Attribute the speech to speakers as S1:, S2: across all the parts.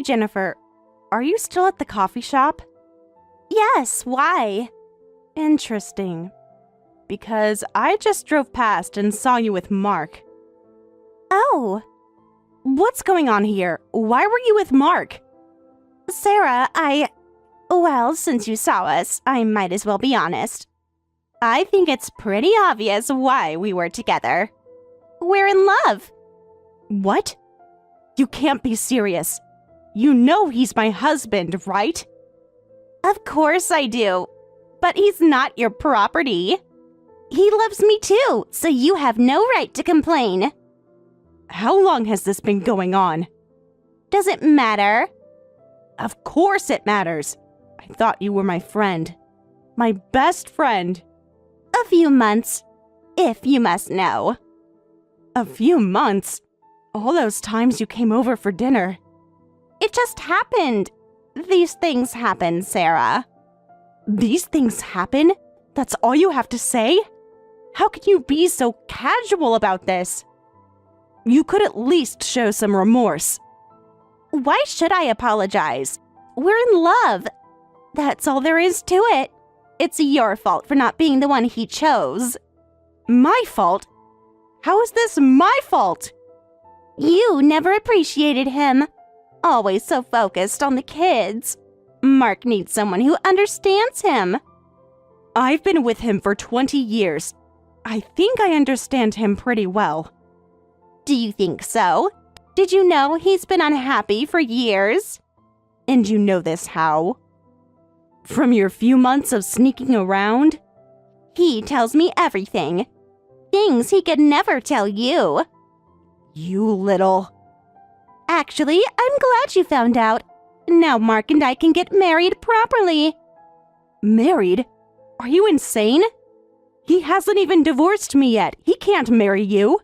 S1: Jennifer, are you still at the coffee shop?
S2: Yes, why?
S1: Interesting. Because I just drove past and saw you with Mark.
S2: Oh.
S1: What's going on here? Why were you with Mark?
S2: Sarah, Well, since you saw us, I might as well be honest. I think it's pretty obvious why we were together. We're in love.
S1: What? You can't be serious. You know he's my husband, right?
S2: Of course I do. But he's not your property. He loves me too, so you have no right to complain.
S1: How long has this been going on?
S2: Does it matter?
S1: Of course it matters. I thought you were my friend. My best friend.
S2: A few months, if you must know.
S1: A few months? All those times you came over for dinner.
S2: It just happened. These things happen, Sarah.
S1: These things happen? That's all you have to say? How can you be so casual about this? You could at least show some remorse.
S2: Why should I apologize? We're in love. That's all there is to it. It's your fault for not being the one he chose.
S1: My fault? How is this my fault?
S2: You never appreciated him. Always so focused on the kids. Mark needs someone who understands him.
S1: I've been with him for 20 years. I think I understand him pretty well.
S2: Do you think so? Did you know he's been unhappy for years?
S1: And you know this how? From your few months of sneaking around?
S2: He tells me everything. Things he could never tell you.
S1: You little...
S2: Actually, I'm glad you found out. Now Mark and I can get married properly.
S1: Married? Are you insane? He hasn't even divorced me yet. He can't marry you.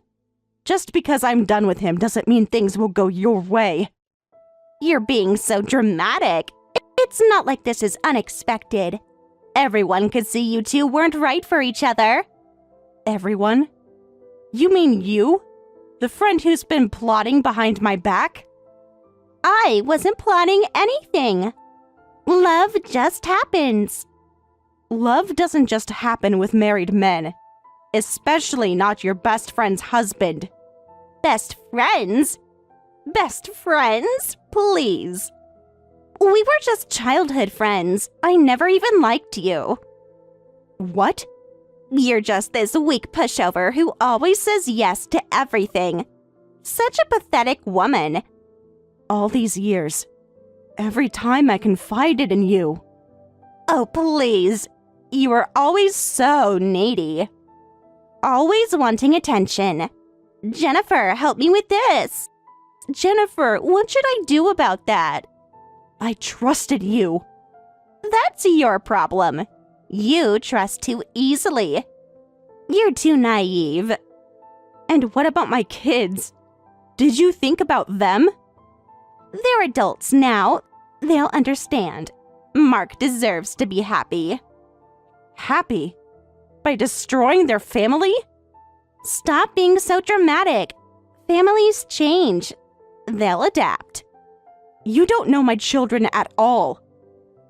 S1: Just because I'm done with him doesn't mean things will go your way.
S2: You're being so dramatic. It's not like this is unexpected. Everyone could see you two weren't right for each other.
S1: Everyone? You mean you? The friend who's been plotting behind my back?
S2: I wasn't plotting anything. Love just happens.
S1: Love doesn't just happen with married men. Especially not your best friend's husband.
S2: Best friends? Best friends? Please. We were just childhood friends. I never even liked you.
S1: What?
S2: You're just this weak pushover who always says yes to everything. Such a pathetic woman.
S1: All these years, every time I confided in you.
S2: Oh, please. You were always so needy. Always wanting attention. Jennifer, help me with this. Jennifer, what should I do about that?
S1: I trusted you.
S2: That's your problem. You trust too easily. You're too naive.
S1: And what about my kids? Did you think about them?
S2: They're adults now. They'll understand. Mark deserves to be happy.
S1: Happy? By destroying their family?
S2: Stop being so dramatic. Families change. They'll adapt.
S1: You don't know my children at all.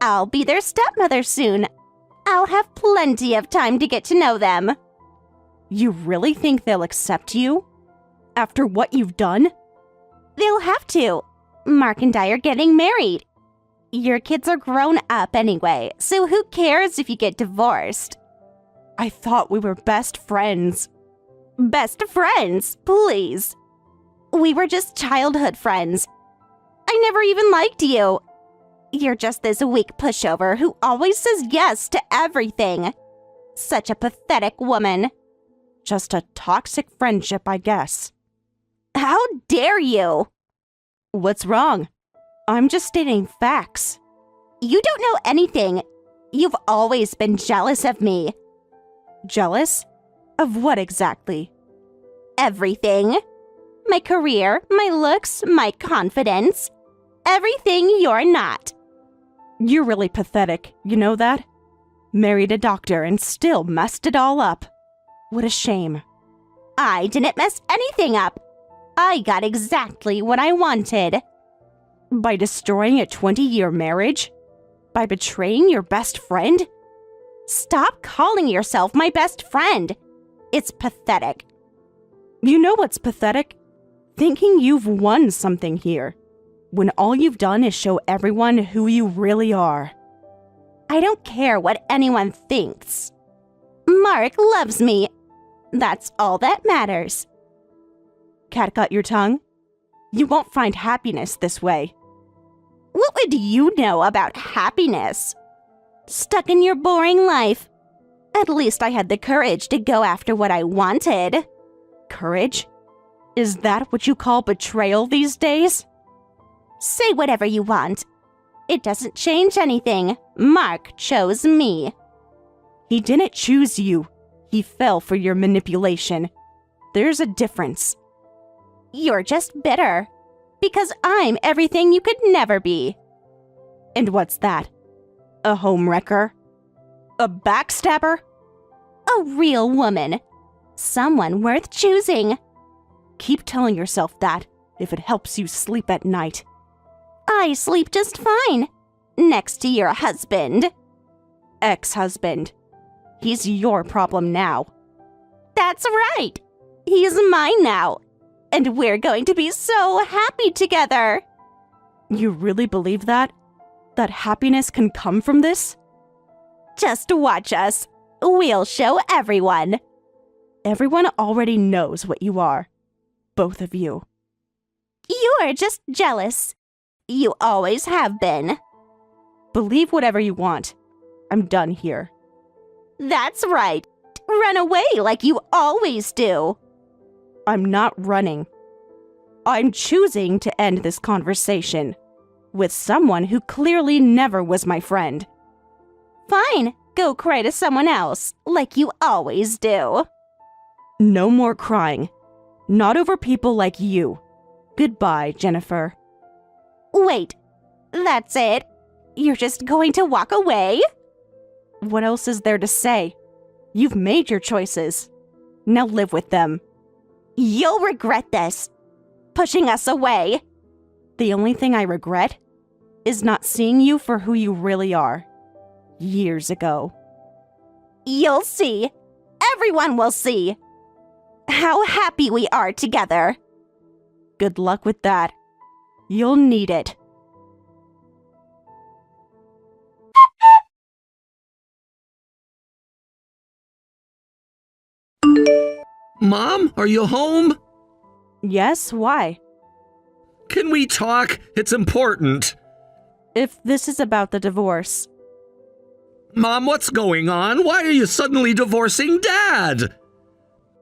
S2: I'll be their stepmother soon. I'll have plenty of time to get to know them.
S1: You really think they'll accept you? After what you've done?
S2: They'll have to. Mark and I are getting married. Your kids are grown up anyway, so who cares if you get divorced?
S1: I thought we were best friends.
S2: Best friends, please. We were just childhood friends. I never even liked you. You're just this weak pushover who always says yes to everything. Such a pathetic woman.
S1: Just a toxic friendship, I guess.
S2: How dare you?
S1: What's wrong? I'm just stating facts.
S2: You don't know anything. You've always been jealous of me.
S1: Jealous? Of what exactly?
S2: Everything. My career, my looks, my confidence. Everything you're not.
S1: You're really pathetic, you know that? Married a doctor and still messed it all up. What a shame.
S2: I didn't mess anything up. I got exactly what I wanted.
S1: By destroying a 20-year marriage? By betraying your best friend?
S2: Stop calling yourself my best friend. It's pathetic.
S1: You know what's pathetic? Thinking you've won something here, when all you've done is show everyone who you really are.
S2: I don't care what anyone thinks. Mark loves me. That's all that matters.
S1: Catgut your tongue? You won't find happiness this way.
S2: What would you know about happiness? Stuck in your boring life. At least I had the courage to go after what I wanted.
S1: Courage? Is that what you call betrayal these days?
S2: Say whatever you want. It doesn't change anything. Mark chose me.
S1: He didn't choose you. He fell for your manipulation. There's a difference.
S2: You're just bitter. Because I'm everything you could never be.
S1: And what's that? A homewrecker? A backstabber?
S2: A real woman. Someone worth choosing.
S1: Keep telling yourself that if it helps you sleep at night.
S2: I sleep just fine. Next to your husband.
S1: Ex-husband. He's your problem now.
S2: That's right. He's mine now. And we're going to be so happy together.
S1: You really believe that? That happiness can come from this?
S2: Just watch us. We'll show everyone.
S1: Everyone already knows what you are. Both of you.
S2: You're just jealous. You always have been.
S1: Believe whatever you want. I'm done here.
S2: That's right. Run away like you always do.
S1: I'm not running. I'm choosing to end this conversation with someone who clearly never was my friend.
S2: Fine, go cry to someone else, like you always do.
S1: No more crying. Not over people like you. Goodbye, Jennifer.
S2: Wait, that's it? You're just going to walk away?
S1: What else is there to say? You've made your choices. Now live with them.
S2: You'll regret this. Pushing us away.
S1: The only thing I regret is not seeing you for who you really are. Years ago.
S2: You'll see. Everyone will see. How happy we are together.
S1: Good luck with that. You'll need it.
S3: Mom, are you home?
S1: Yes, why?
S3: Can we talk? It's important.
S1: If this is about the divorce.
S3: Mom, what's going on? Why are you suddenly divorcing Dad?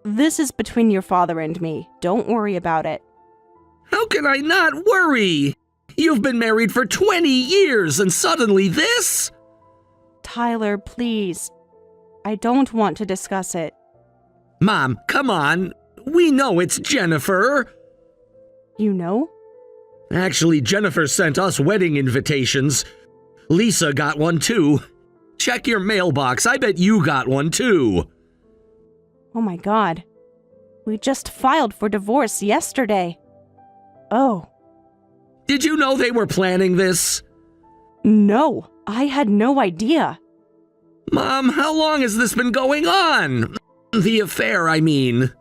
S1: This is between your father and me. Don't worry about it.
S3: How can I not worry? You've been married for 20 years and suddenly this?
S1: Tyler, please. I don't want to discuss it.
S3: Mom, come on. We know it's Jennifer.
S1: You know?
S3: Actually, Jennifer sent us wedding invitations. Lisa got one too. Check your mailbox. I bet you got one too.
S1: Oh my God. We just filed for divorce yesterday. Oh.
S3: Did you know they were planning this?
S1: No, I had no idea.
S3: Mom, how long has this been going on? The affair, I mean.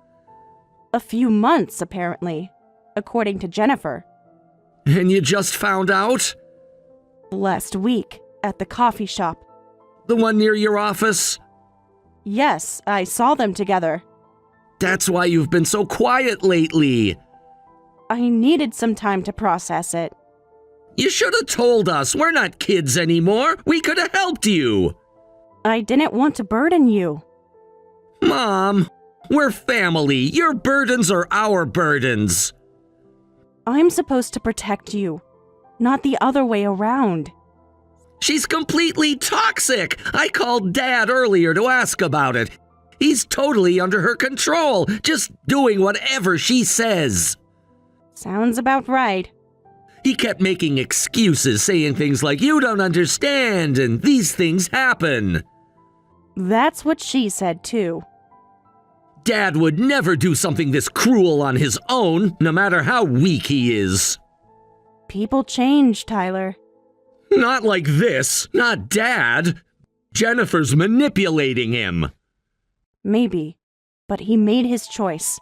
S1: A few months, apparently, according to Jennifer.
S3: And you just found out?
S1: Last week, at the coffee shop.
S3: The one near your office?
S1: Yes, I saw them together.
S3: That's why you've been so quiet lately.
S1: I needed some time to process it.
S3: You should have told us. We're not kids anymore. We could have helped you.
S1: I didn't want to burden you.
S3: Mom, we're family. Your burdens are our burdens.
S1: I'm supposed to protect you, not the other way around.
S3: She's completely toxic. I called Dad earlier to ask about it. He's totally under her control, just doing whatever she says.
S1: Sounds about right.
S3: He kept making excuses, saying things like, "You don't understand," and "These things happen."
S1: That's what she said, too.
S3: Dad would never do something this cruel on his own, no matter how weak he is.
S1: People change, Tyler.
S3: Not like this. Not Dad. Jennifer's manipulating him.
S1: Maybe, but he made his choice.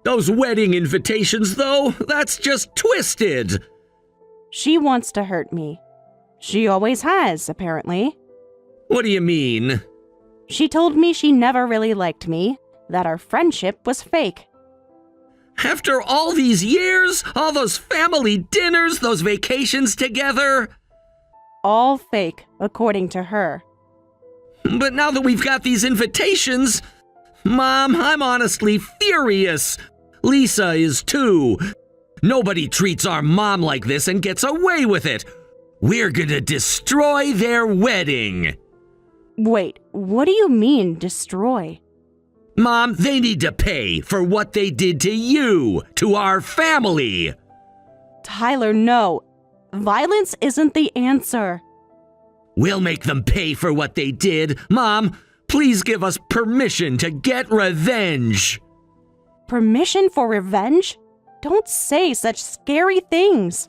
S3: Those wedding invitations, though, that's just twisted.
S1: She wants to hurt me. She always has, apparently.
S3: What do you mean?
S1: She told me she never really liked me, that our friendship was fake.
S3: After all these years, all those family dinners, those vacations together?
S1: All fake, according to her.
S3: But now that we've got these invitations, Mom, I'm honestly furious. Lisa is too. Nobody treats our mom like this and gets away with it. We're gonna destroy their wedding.
S1: Wait, what do you mean, destroy?
S3: Mom, they need to pay for what they did to you, to our family.
S1: Tyler, no. Violence isn't the answer.
S3: We'll make them pay for what they did. Mom, please give us permission to get revenge.
S1: Permission for revenge? Don't say such scary things.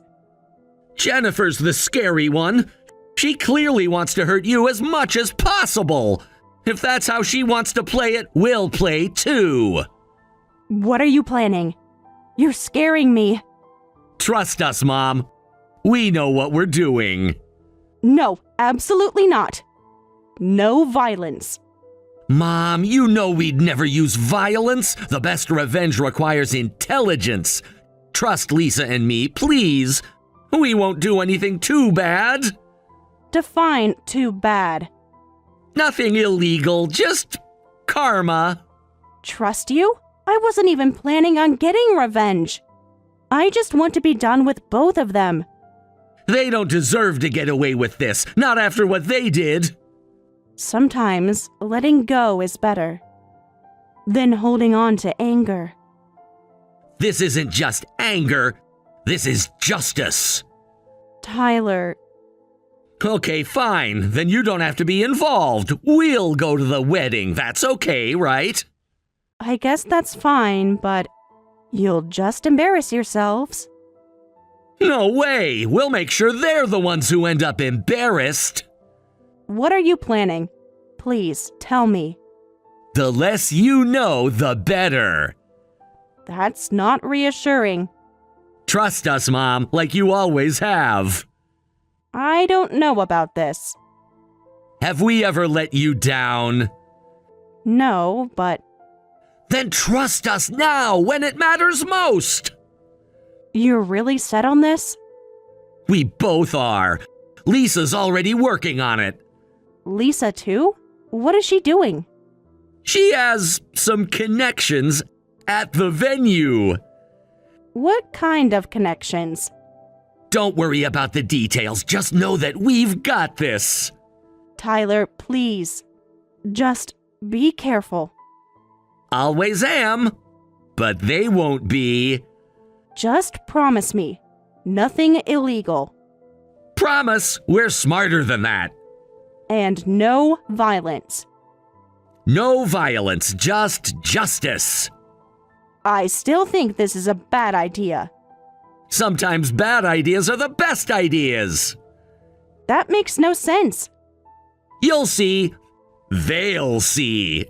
S3: Jennifer's the scary one. She clearly wants to hurt you as much as possible. If that's how she wants to play it, we'll play too.
S1: What are you planning? You're scaring me.
S3: Trust us, Mom. We know what we're doing.
S1: No, absolutely not. No violence.
S3: Mom, you know we'd never use violence. The best revenge requires intelligence. Trust Lisa and me, please. We won't do anything too bad.
S1: Define too bad.
S3: Nothing illegal, just karma.
S1: Trust you? I wasn't even planning on getting revenge. I just want to be done with both of them.
S3: They don't deserve to get away with this, not after what they did.
S1: Sometimes letting go is better than holding on to anger.
S3: This isn't just anger, this is justice.
S1: Tyler,
S3: Okay, fine. Then you don't have to be involved. We'll go to the wedding. That's okay, right?
S1: I guess that's fine, but you'll just embarrass yourselves.
S3: No way. We'll make sure they're the ones who end up embarrassed.
S1: What are you planning? Please, tell me.
S3: The less you know, the better.
S1: That's not reassuring.
S3: Trust us, Mom, like you always have.
S1: I don't know about this.
S3: Have we ever let you down?
S1: No, but
S3: Then trust us now when it matters most.
S1: you're really set on this?
S3: We both are. Lisa's already working on it.
S1: Lisa, too? What is she doing?
S3: She has some connections at the venue.
S1: What kind of connections?
S3: Don't worry about the details. Just know that we've got this.
S1: Tyler, please. Just be careful.
S3: Always am. But they won't be.
S1: Just promise me. Nothing illegal.
S3: Promise, we're smarter than that.
S1: And no violence.
S3: No violence, just justice.
S1: I still think this is a bad idea.
S3: Sometimes bad ideas are the best ideas.
S1: That makes no sense.
S3: You'll see. They'll see.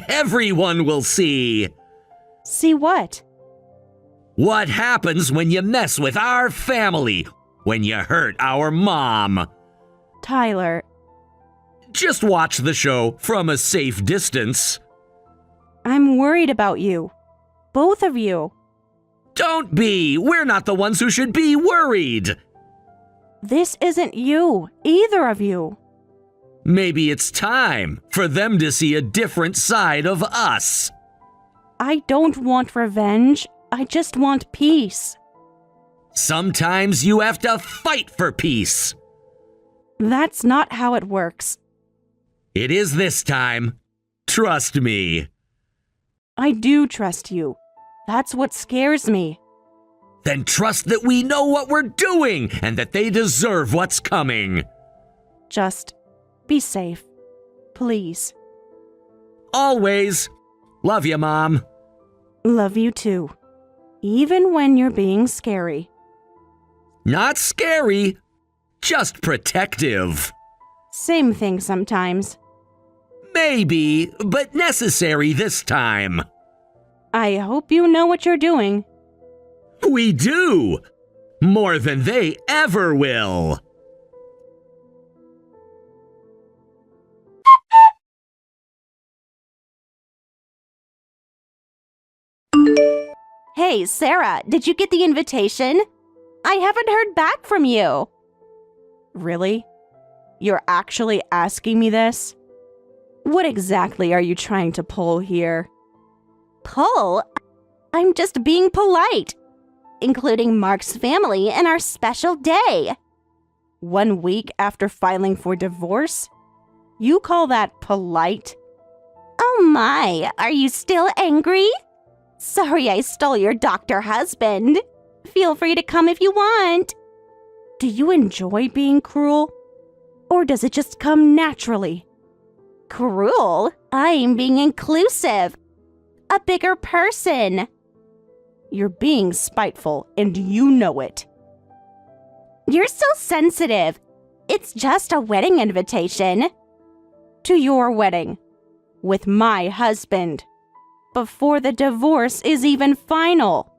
S3: Everyone will see.
S1: See what?
S3: What happens when you mess with our family? When you hurt our mom?
S1: Tyler,
S3: Just watch the show from a safe distance.
S1: I'm worried about you. Both of you.
S3: Don't be. We're not the ones who should be worried.
S1: This isn't you, either of you.
S3: Maybe it's time for them to see a different side of us.
S1: I don't want revenge. I just want peace.
S3: Sometimes you have to fight for peace.
S1: That's not how it works.
S3: It is this time. Trust me.
S1: I do trust you. That's what scares me.
S3: Then trust that we know what we're doing and that they deserve what's coming.
S1: Just be safe. Please.
S3: Always. Love you, Mom.
S1: Love you too. Even when you're being scary.
S3: Not scary, just protective.
S1: Same thing sometimes.
S3: Maybe, but necessary this time.
S1: I hope you know what you're doing.
S3: We do! More than they ever will.
S2: Hey, Sarah, did you get the invitation? I haven't heard back from you.
S1: Really? You're actually asking me this? What exactly are you trying to pull here?
S2: Pull? I'm just being polite, including Mark's family and our special day.
S1: 1 week after filing for divorce? You call that polite?
S2: Oh my, are you still angry? Sorry I stole your doctor husband. Feel free to come if you want.
S1: Do you enjoy being cruel? Or does it just come naturally?
S2: Cruel? I'm being inclusive. A bigger person.
S1: You're being spiteful, and you know it.
S2: You're so sensitive. It's just a wedding invitation.
S1: To your wedding. With my husband. Before the divorce is even final.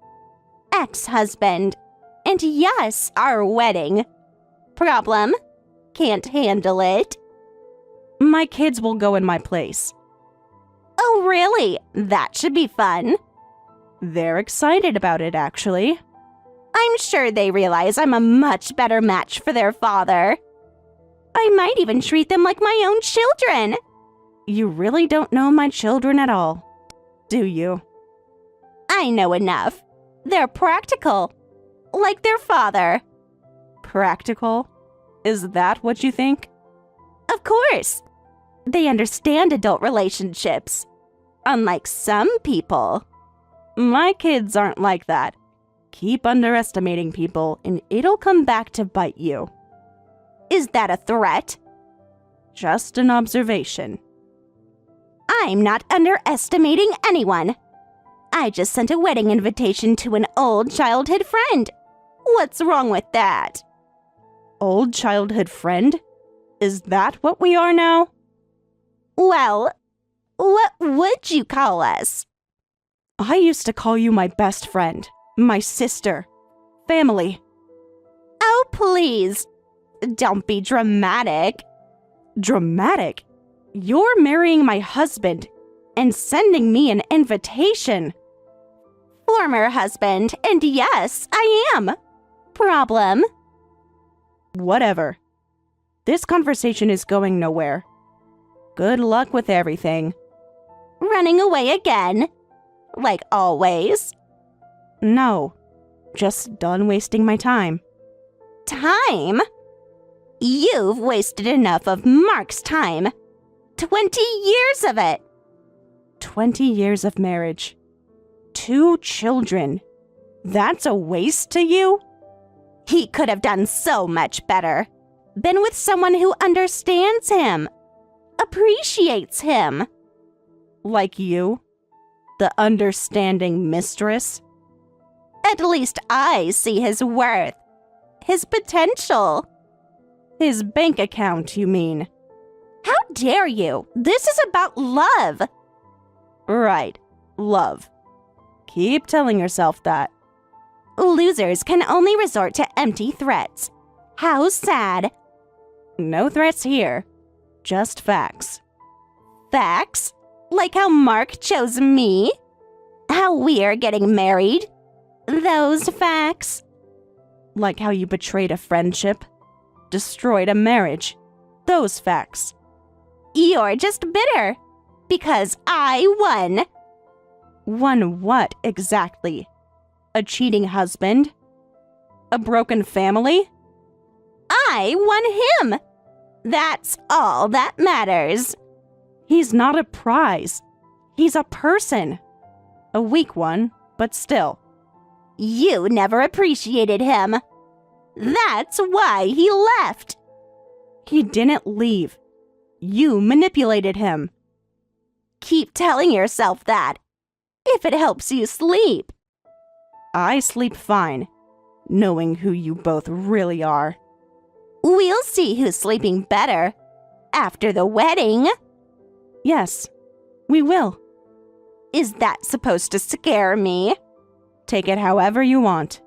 S2: Ex-husband. And yes, our wedding. Problem? Can't handle it.
S1: My kids will go in my place.
S2: Oh, really? That should be fun.
S1: They're excited about it, actually.
S2: I'm sure they realize I'm a much better match for their father. I might even treat them like my own children.
S1: You really don't know my children at all, do you?
S2: I know enough. They're practical, like their father.
S1: Practical? Is that what you think?
S2: Of course. They understand adult relationships, unlike some people.
S1: My kids aren't like that. Keep underestimating people and it'll come back to bite you.
S2: Is that a threat?
S1: Just an observation.
S2: I'm not underestimating anyone. I just sent a wedding invitation to an old childhood friend. What's wrong with that?
S1: Old childhood friend? Is that what we are now?
S2: Well, what would you call us?
S1: I used to call you my best friend, my sister, family.
S2: Oh, please. Don't be dramatic.
S1: Dramatic? You're marrying my husband and sending me an invitation.
S2: Former husband, and yes, I am. Problem?
S1: Whatever. This conversation is going nowhere. Good luck with everything.
S2: Running away again? Like always?
S1: No, just done wasting my time.
S2: Time? You've wasted enough of Mark's time. 20 years of it.
S1: 20 years of marriage. 2 children. That's a waste to you?
S2: He could have done so much better. Been with someone who understands him. Appreciates him.
S1: Like you? The understanding mistress?
S2: At least I see his worth. His potential.
S1: His bank account, you mean?
S2: How dare you? This is about love.
S1: Right, love. Keep telling yourself that.
S2: Losers can only resort to empty threats. How sad.
S1: No threats here. Just facts.
S2: Facts? Like how Mark chose me? How we're getting married? Those facts?
S1: Like how you betrayed a friendship? Destroyed a marriage? Those facts.
S2: You're just bitter. Because I won.
S1: Won what exactly? A cheating husband? A broken family?
S2: I won him. That's all that matters.
S1: He's not a prize. He's a person. A weak one, but still.
S2: You never appreciated him. That's why he left.
S1: He didn't leave. You manipulated him.
S2: Keep telling yourself that, if it helps you sleep.
S1: I sleep fine. knowing who you both really are.
S2: We'll see who's sleeping better after the wedding.
S1: Yes, we will.
S2: Is that supposed to scare me?
S1: Take it however you want.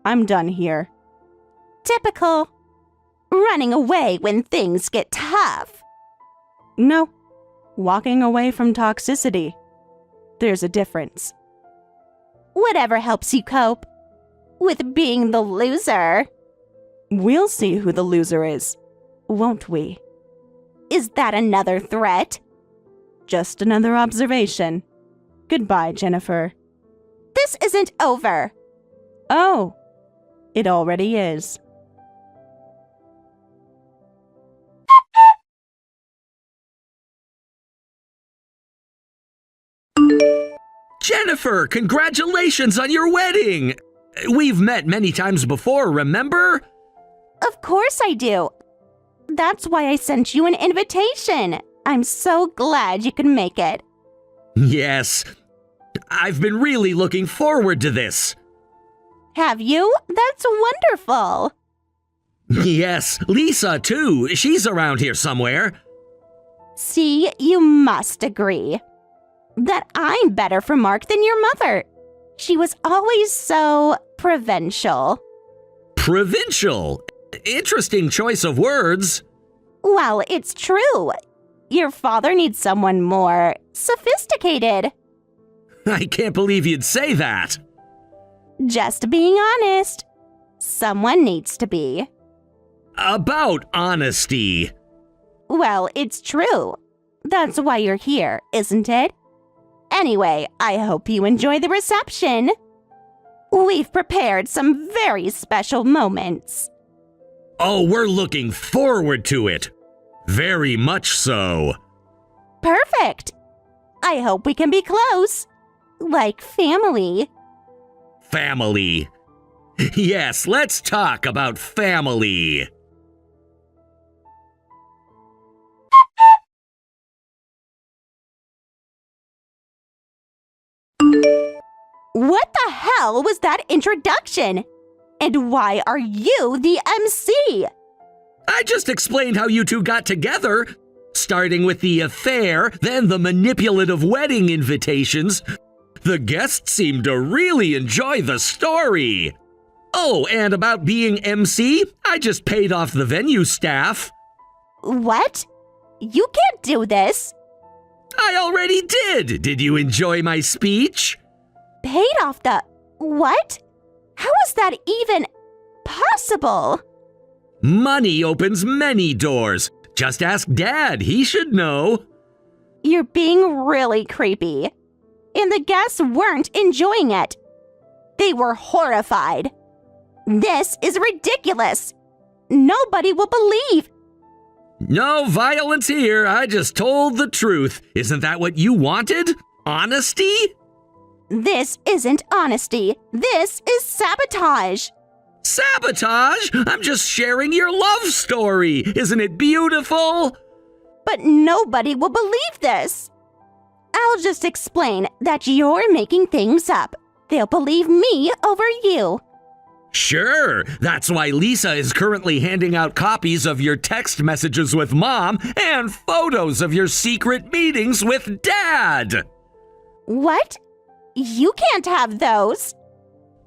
S1: I'm done here.
S2: Typical. Running away when things get tough.
S1: No, walking away from toxicity. There's a difference.
S2: Whatever helps you cope with being the loser.
S1: We'll see who the loser is, won't we?
S2: Is that another threat?
S1: Just another observation. Goodbye, Jennifer.
S2: This isn't over.
S1: Oh, it already is.
S3: Jennifer, congratulations on your wedding! We've met many times before, remember?
S2: Of course I do. That's why I sent you an invitation. I'm so glad you could make it.
S3: Yes. I've been really looking forward to this.
S2: Have you? That's wonderful.
S3: Yes, Lisa, too. She's around here somewhere.
S2: See, you must agree that I'm better for Mark than your mother. She was always so provincial.
S3: Provincial? Interesting choice of words.
S2: Well, it's true. Your father needs someone more sophisticated.
S3: I can't believe you'd say that.
S2: Just being honest. Someone needs to be.
S3: About honesty.
S2: Well, it's true. That's why you're here, isn't it? Anyway, I hope you enjoy the reception. We've prepared some very special moments.
S3: Oh, we're looking forward to it. Very much so.
S2: Perfect. I hope we can be close. Like family.
S3: Family. Yes, let's talk about family.
S2: What the hell was that introduction? And why are you the MC?
S3: I just explained how you two got together, starting with the affair, then the manipulative wedding invitations. The guests seemed to really enjoy the story. Oh, and about being MC, I just paid off the venue staff.
S2: What? You can't do this.
S3: I already did. Did you enjoy my speech?
S2: Paid off the... What? How is that even possible?
S3: Money opens many doors. Just ask Dad. He should know.
S2: You're being really creepy. And the guests weren't enjoying it. They were horrified. This is ridiculous. Nobody will believe.
S3: No violence here. I just told the truth. Isn't that what you wanted? Honesty?
S2: This isn't honesty. This is sabotage.
S3: Sabotage? I'm just sharing your love story. Isn't it beautiful?
S2: But nobody will believe this. I'll just explain that you're making things up. They'll believe me over you.
S3: Sure. That's why Lisa is currently handing out copies of your text messages with Mom and photos of your secret meetings with Dad.
S2: What? You can't have those.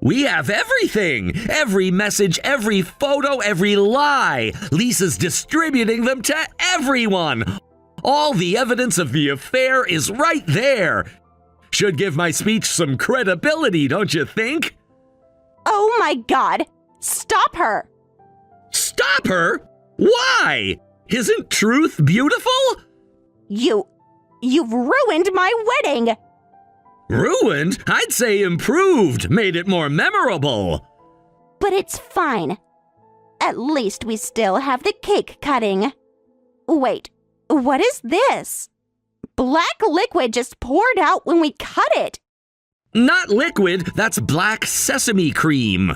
S3: We have everything. Every message, every photo, every lie. Lisa's distributing them to everyone. All the evidence of the affair is right there. Should give my speech some credibility, don't you think?
S2: Oh my God. Stop her.
S3: Stop her? Why? Isn't truth beautiful?
S2: You've ruined my wedding.
S3: Ruined? I'd say improved, made it more memorable.
S2: But it's fine. At least we still have the cake cutting. Wait, what is this? Black liquid just poured out when we cut it.
S3: Not liquid, that's black sesame cream.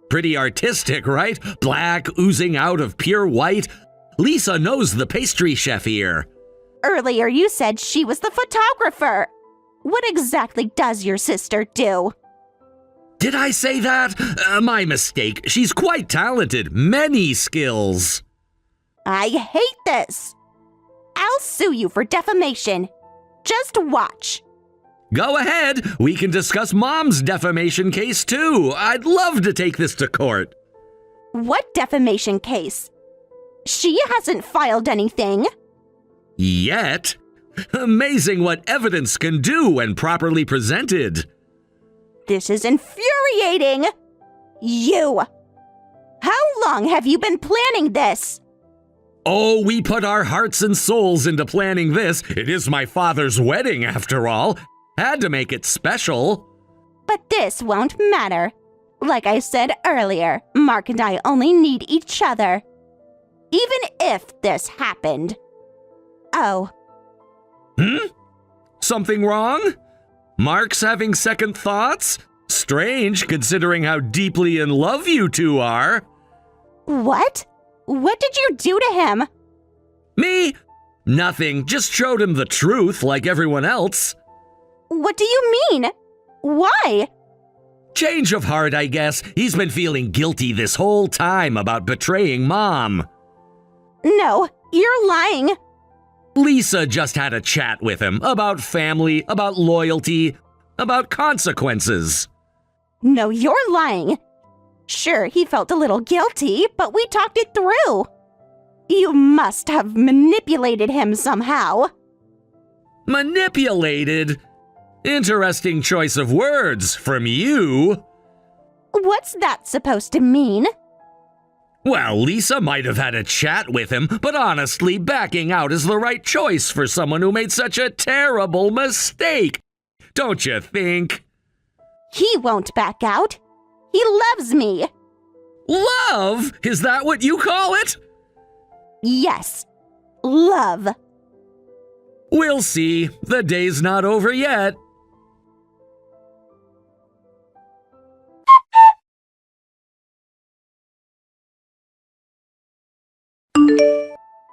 S3: Pretty artistic, right? Black oozing out of pure white. Lisa knows the pastry chef here.
S2: Earlier you said she was the photographer. What exactly does your sister do?
S3: Did I say that? My mistake. She's quite talented. Many skills.
S2: I hate this. I'll sue you for defamation. Just watch.
S3: Go ahead. We can discuss Mom's defamation case too. I'd love to take this to court.
S2: What defamation case? She hasn't filed anything.
S3: Yet. Amazing what evidence can do when properly presented.
S2: This is infuriating. You. How long have you been planning this?
S3: Oh, we put our hearts and souls into planning this. It is my father's wedding, after all. Had to make it special.
S2: But this won't matter. Like I said earlier, Mark and I only need each other. Even if this happened. Oh.
S3: Something wrong? Mark's having second thoughts? Strange, considering how deeply in love you two are.
S2: What? What did you do to him?
S3: Me? Nothing. Just showed him the truth like everyone else.
S2: What do you mean? Why?
S3: Change of heart, I guess. He's been feeling guilty this whole time about betraying Mom.
S2: No, you're lying.
S3: Lisa just had a chat with him about family, about loyalty, about consequences.
S2: No, you're lying. Sure, he felt a little guilty, but we talked it through. You must have manipulated him somehow.
S3: Manipulated? Interesting choice of words from you.
S2: What's that supposed to mean?
S3: Well, Lisa might have had a chat with him, but honestly, backing out is the right choice for someone who made such a terrible mistake. Don't you think?
S2: He won't back out. He loves me.
S3: Love? Is that what you call it?
S2: Yes, love.
S3: We'll see. The day's not over yet.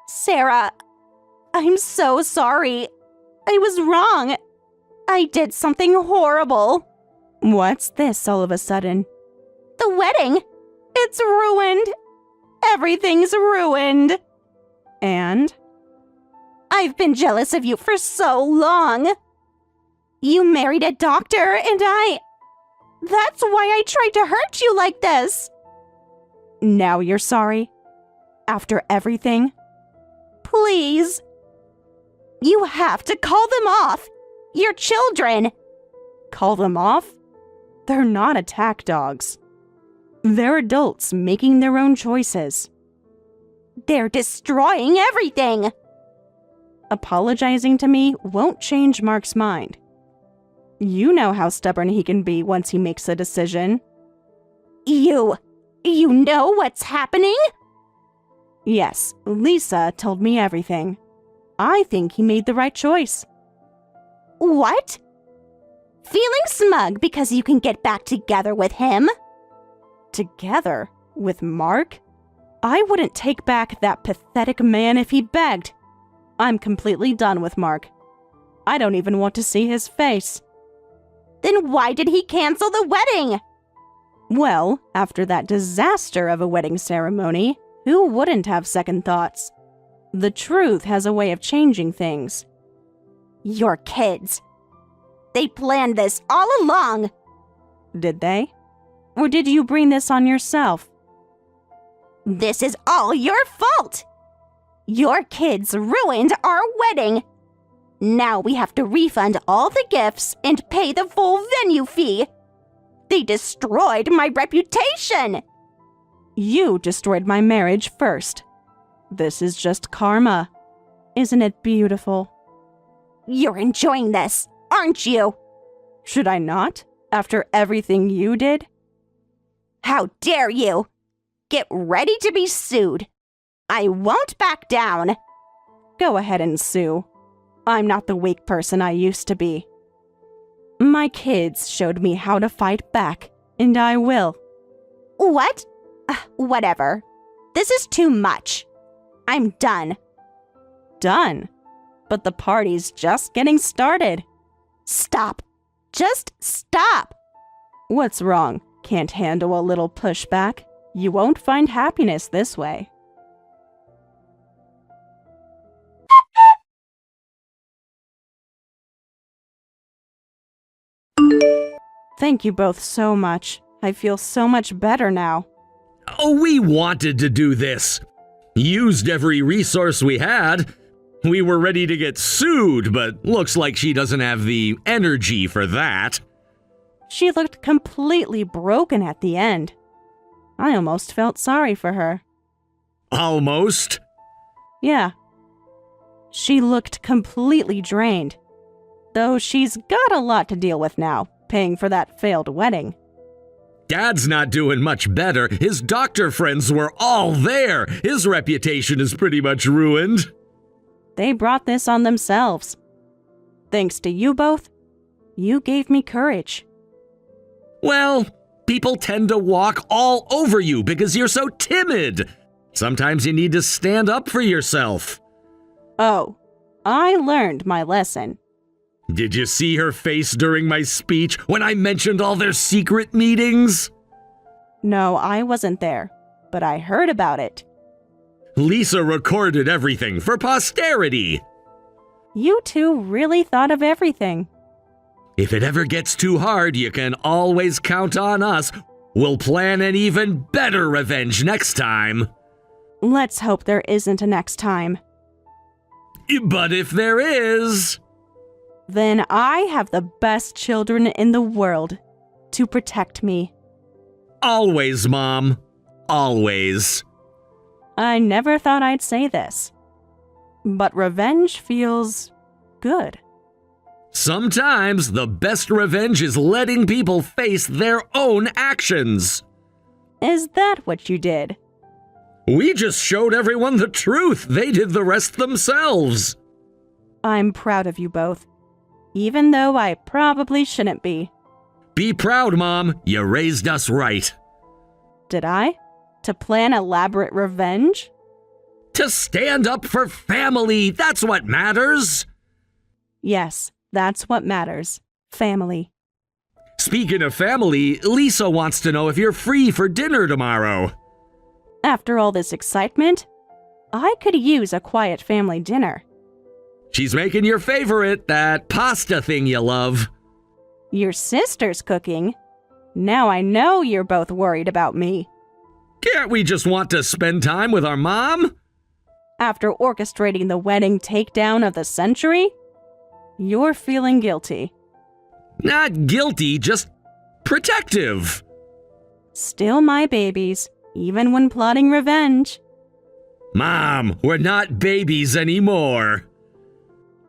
S2: Sarah, I'm so sorry. I was wrong. I did something horrible.
S1: What's this all of a sudden?
S2: The wedding. It's ruined. Everything's ruined.
S1: And?
S2: I've been jealous of you for so long. You married a doctor and that's why I tried to hurt you like this.
S1: Now you're sorry? After everything?
S2: Please. You have to call them off. Your children.
S1: Call them off? They're not attack dogs. They're adults making their own choices.
S2: They're destroying everything.
S1: Apologizing to me won't change Mark's mind. You know how stubborn he can be once he makes a decision.
S2: You know what's happening?
S1: Yes, Lisa told me everything. I think he made the right choice.
S2: What? Feeling smug because you can get back together with him?
S1: Together? With Mark? I wouldn't take back that pathetic man if he begged. I'm completely done with Mark. I don't even want to see his face.
S2: Then why did he cancel the wedding?
S1: Well, after that disaster of a wedding ceremony, who wouldn't have second thoughts? The truth has a way of changing things.
S2: Your kids. They planned this all along.
S1: Did they? Or did you bring this on yourself?
S2: This is all your fault. Your kids ruined our wedding. Now we have to refund all the gifts and pay the full venue fee. They destroyed my reputation.
S1: You destroyed my marriage first. This is just karma. Isn't it beautiful?
S2: You're enjoying this, aren't you?
S1: Should I not, after everything you did?
S2: How dare you! Get ready to be sued. I won't back down.
S1: Go ahead and sue. I'm not the weak person I used to be. My kids showed me how to fight back, and I will.
S2: What? Whatever. This is too much. I'm done.
S1: Done? But the party's just getting started.
S2: Stop. Just stop.
S1: What's wrong? Can't handle a little pushback? You won't find happiness this way. Thank you both so much. I feel so much better now.
S3: Oh, we wanted to do this. Used every resource we had. We were ready to get sued, but looks like she doesn't have the energy for that.
S1: She looked completely broken at the end. I almost felt sorry for her.
S3: Almost?
S1: Yeah. She looked completely drained. Though she's got a lot to deal with now, paying for that failed wedding.
S3: Dad's not doing much better. His doctor friends were all there. His reputation is pretty much ruined.
S1: They brought this on themselves. Thanks to you both, you gave me courage.
S3: Well, people tend to walk all over you because you're so timid. Sometimes you need to stand up for yourself.
S1: Oh, I learned my lesson.
S3: Did you see her face during my speech when I mentioned all their secret meetings?
S1: No, I wasn't there, but I heard about it.
S3: Lisa recorded everything for posterity.
S1: You two really thought of everything.
S3: If it ever gets too hard, you can always count on us. We'll plan an even better revenge next time.
S1: Let's hope there isn't a next time.
S3: But if there is...
S1: Then I have the best children in the world to protect me.
S3: Always, Mom. Always.
S1: I never thought I'd say this, but revenge feels good.
S3: Sometimes the best revenge is letting people face their own actions.
S1: Is that what you did?
S3: We just showed everyone the truth. They did the rest themselves.
S1: I'm proud of you both, even though I probably shouldn't be.
S3: Be proud, Mom. You raised us right.
S1: Did I? To plan elaborate revenge?
S3: To stand up for family, that's what matters.
S1: Yes, that's what matters. Family.
S3: Speaking of family, Lisa wants to know if you're free for dinner tomorrow.
S1: After all this excitement, I could use a quiet family dinner.
S3: She's making your favorite, that pasta thing you love.
S1: Your sister's cooking? Now I know you're both worried about me.
S3: Can't we just want to spend time with our mom?
S1: After orchestrating the wedding takedown of the century? You're feeling guilty.
S3: Not guilty, just protective.
S1: Still my babies, even when plotting revenge.
S3: Mom, we're not babies anymore.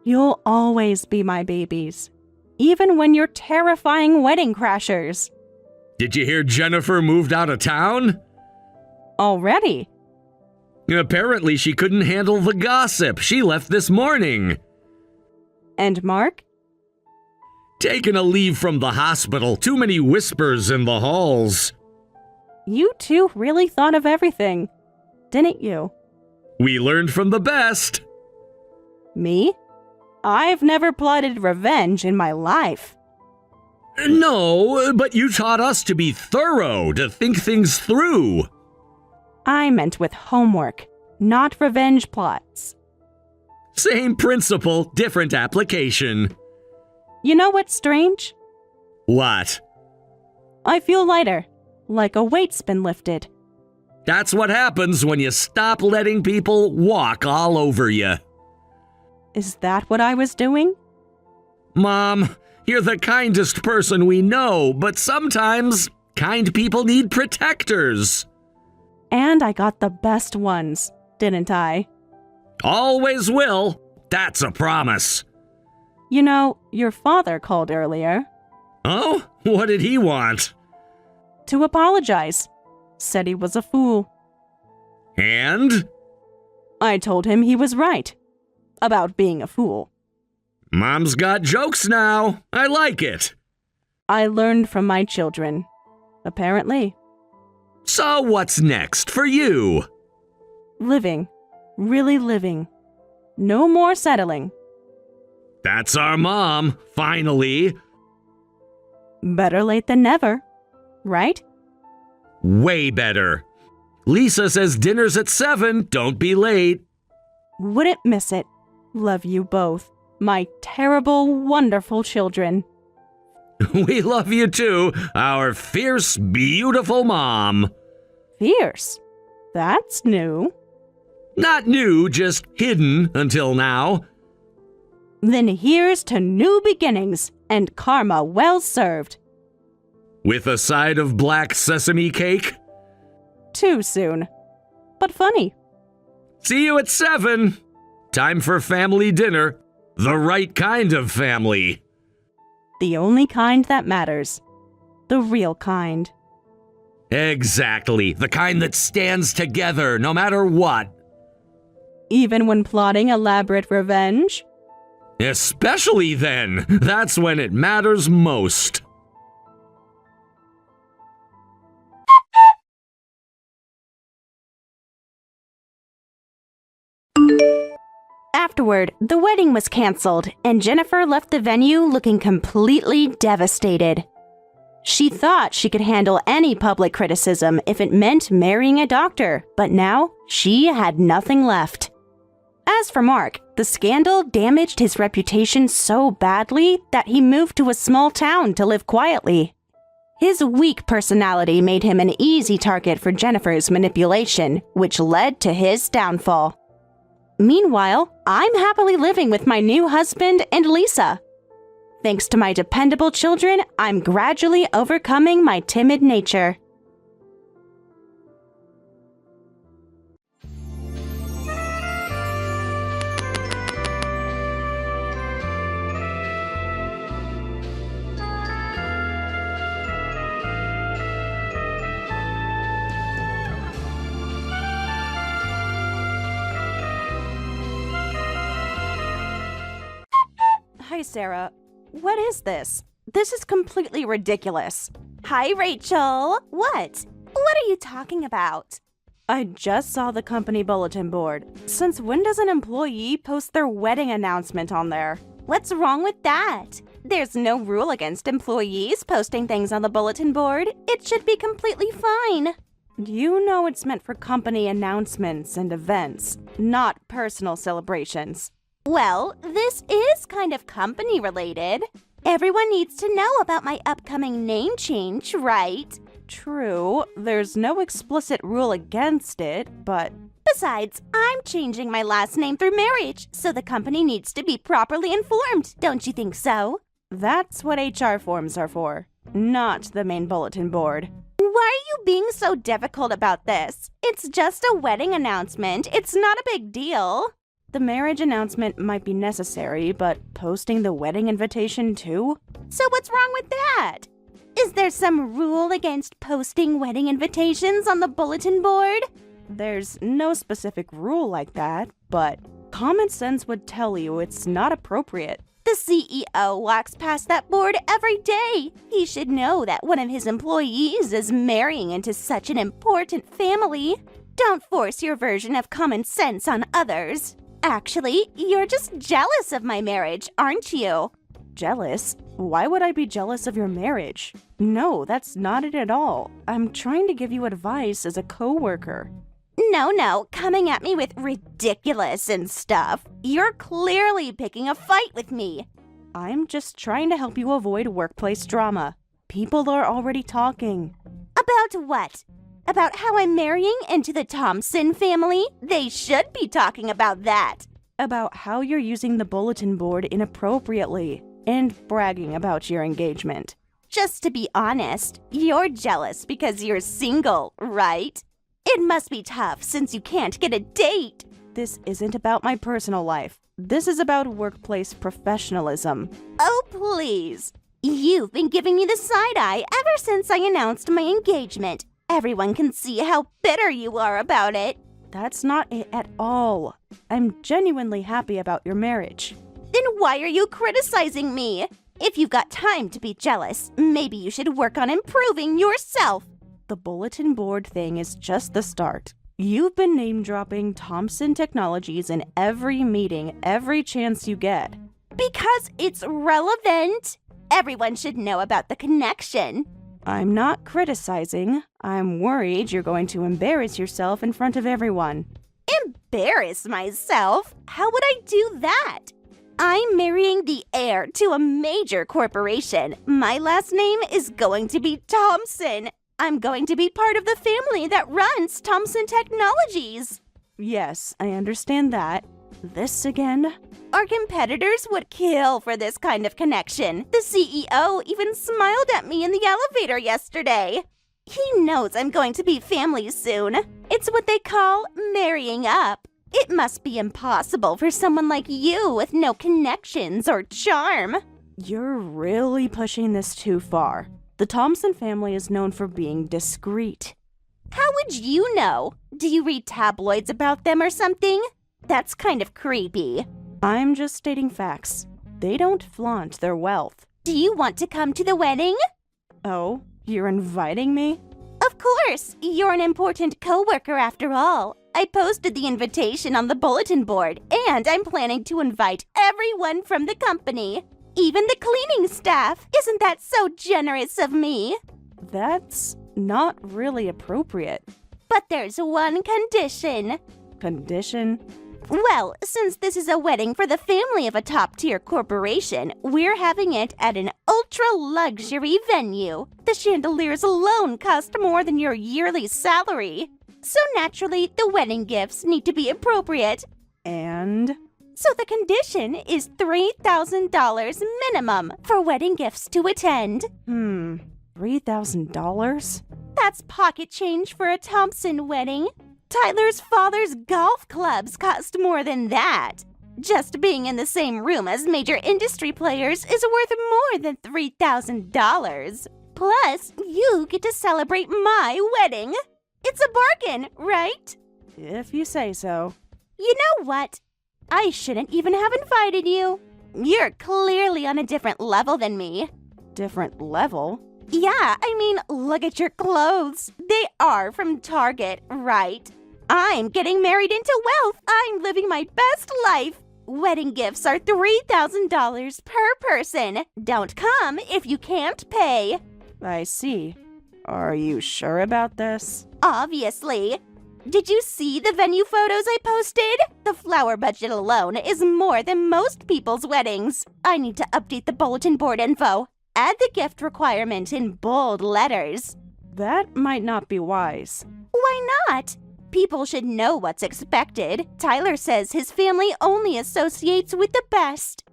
S1: You'll always be my babies, even when you're terrifying wedding crashers.
S3: Did you hear Jennifer moved out of town?
S1: Already?
S3: Apparently she couldn't handle the gossip. She left this morning.
S1: And Mark?
S3: Taking a leave from the hospital. Too many whispers in the halls.
S1: You two really thought of everything, didn't you?
S3: We learned from the best.
S1: Me? I've never plotted revenge in my life.
S3: No, but you taught us to be thorough, to think things through.
S1: I meant with homework, not revenge plots.
S3: Same principle, different application.
S1: You know what's strange?
S3: What?
S1: I feel lighter, like a weight's been lifted.
S3: That's what happens when you stop letting people walk all over you.
S1: Is that what I was doing?
S3: Mom, you're the kindest person we know, but sometimes kind people need protectors.
S1: And I got the best ones, didn't I?
S3: Always will. That's a promise.
S1: You know, your father called earlier.
S3: Oh? What did he want?
S1: To apologize. Said he was a fool.
S3: And?
S1: I told him he was right. About being a fool.
S3: Mom's got jokes now. I like it.
S1: I learned from my children. Apparently.
S3: So what's next for you?
S1: Living. Really living. No more settling.
S3: That's our mom, finally.
S1: Better late than never, right?
S3: Way better. Lisa says dinner's at 7. Don't be late.
S1: Wouldn't miss it. Love you both. My terrible, wonderful children.
S3: We love you too, our fierce, beautiful mom.
S1: Fierce? That's new.
S3: Not new, just hidden until now.
S1: Then here's to new beginnings and karma well served.
S3: With a side of black sesame cake.
S1: Too soon. But funny.
S3: See you at 7. Time for family dinner. The right kind of family.
S1: The only kind that matters. The real kind.
S3: Exactly. The kind that stands together no matter what.
S1: Even when plotting elaborate revenge?
S3: Especially then. That's when it matters most.
S2: Afterward, the wedding was canceled, and Jennifer left the venue looking completely devastated. She thought she could handle any public criticism if it meant marrying a doctor, but now she had nothing left. As for Mark, the scandal damaged his reputation so badly that he moved to a small town to live quietly. His weak personality made him an easy target for Jennifer's manipulation, which led to his downfall. Meanwhile, I'm happily living with my new husband and Lisa. Thanks to my dependable children, I'm gradually overcoming my timid nature.
S1: Hi, Sarah. What is this? This is completely ridiculous.
S2: Hi, Rachel. What? What are you talking about?
S1: I just saw the company bulletin board. Since when does an employee post their wedding announcement on there?
S2: What's wrong with that? There's no rule against employees posting things on the bulletin board. It should be completely fine.
S1: You know it's meant for company announcements and events, not personal celebrations.
S2: Well, this is kind of company related. Everyone needs to know about my upcoming name change, right?
S1: True, there's no explicit rule against it, but...
S2: Besides, I'm changing my last name through marriage, so the company needs to be properly informed, don't you think so?
S1: That's what HR forms are for, not the main bulletin board.
S2: Why are you being so difficult about this? It's just a wedding announcement. It's not a big deal.
S1: The marriage announcement might be necessary, but posting the wedding invitation too?
S2: So what's wrong with that? Is there some rule against posting wedding invitations on the bulletin board?
S1: There's no specific rule like that, but common sense would tell you it's not appropriate.
S2: The CEO walks past that board every day. He should know that one of his employees is marrying into such an important family. Don't force your version of common sense on others. Actually, you're just jealous of my marriage, aren't you?
S1: Jealous? Why would I be jealous of your marriage? No, that's not it at all. I'm trying to give you advice as a coworker.
S2: No, coming at me with ridiculous and stuff. You're clearly picking a fight with me.
S1: I'm just trying to help you avoid workplace drama. People are already talking.
S2: About what? About how I'm marrying into the Thompson family? They should be talking about that.
S1: About how you're using the bulletin board inappropriately and bragging about your engagement.
S2: Just to be honest, you're jealous because you're single, right? It must be tough since you can't get a date.
S1: This isn't about my personal life. This is about workplace professionalism.
S2: Oh, please. You've been giving me the side eye ever since I announced my engagement. Everyone can see how bitter you are about it.
S1: That's not it at all. I'm genuinely happy about your marriage.
S2: Then why are you criticizing me? If you've got time to be jealous, maybe you should work on improving yourself.
S1: The bulletin board thing is just the start. You've been name-dropping Thompson Technologies in every meeting, every chance you get.
S2: Because it's relevant. Everyone should know about the connection.
S1: I'm not criticizing. I'm worried you're going to embarrass yourself in front of everyone.
S2: Embarrass myself? How would I do that? I'm marrying the heir to a major corporation. My last name is going to be Thompson. I'm going to be part of the family that runs Thompson Technologies.
S1: Yes, I understand that. This again?
S2: Our competitors would kill for this kind of connection. The CEO even smiled at me in the elevator yesterday. He knows I'm going to be family soon. It's what they call marrying up. It must be impossible for someone like you with no connections or charm.
S1: You're really pushing this too far. The Thompson family is known for being discreet.
S2: How would you know? Do you read tabloids about them or something? That's kind of creepy.
S1: I'm just stating facts. They don't flaunt their wealth.
S2: Do you want to come to the wedding?
S1: Oh, you're inviting me?
S2: Of course! You're an important coworker after all. I posted the invitation on the bulletin board, and I'm planning to invite everyone from the company. Even the cleaning staff. Isn't that so generous of me?
S1: That's not really appropriate.
S2: But there's one condition.
S1: Condition?
S2: Well, since this is a wedding for the family of a top-tier corporation, we're having it at an ultra-luxury venue. The chandeliers alone cost more than your yearly salary. So naturally, the wedding gifts need to be appropriate.
S1: And?
S2: So the condition is $3,000 minimum for wedding gifts to attend.
S1: $3,000?
S2: That's pocket change for a Thompson wedding. Tyler's father's golf clubs cost more than that. Just being in the same room as major industry players is worth more than $3,000. Plus, you get to celebrate my wedding. It's a bargain, right?
S1: If you say so.
S2: You know what? I shouldn't even have invited you. You're clearly on a different level than me.
S1: Different level?
S2: Yeah, I mean, look at your clothes. They are from Target, right? I'm getting married into wealth. I'm living my best life. Wedding gifts are $3,000 per person. Don't come if you can't pay.
S1: I see. Are you sure about this?
S2: Obviously. Did you see the venue photos I posted? The flower budget alone is more than most people's weddings. I need to update the bulletin board info. Add the gift requirement in bold letters.
S1: That might not be wise.
S2: Why not? People should know what's expected. Tyler says his family only associates with the best.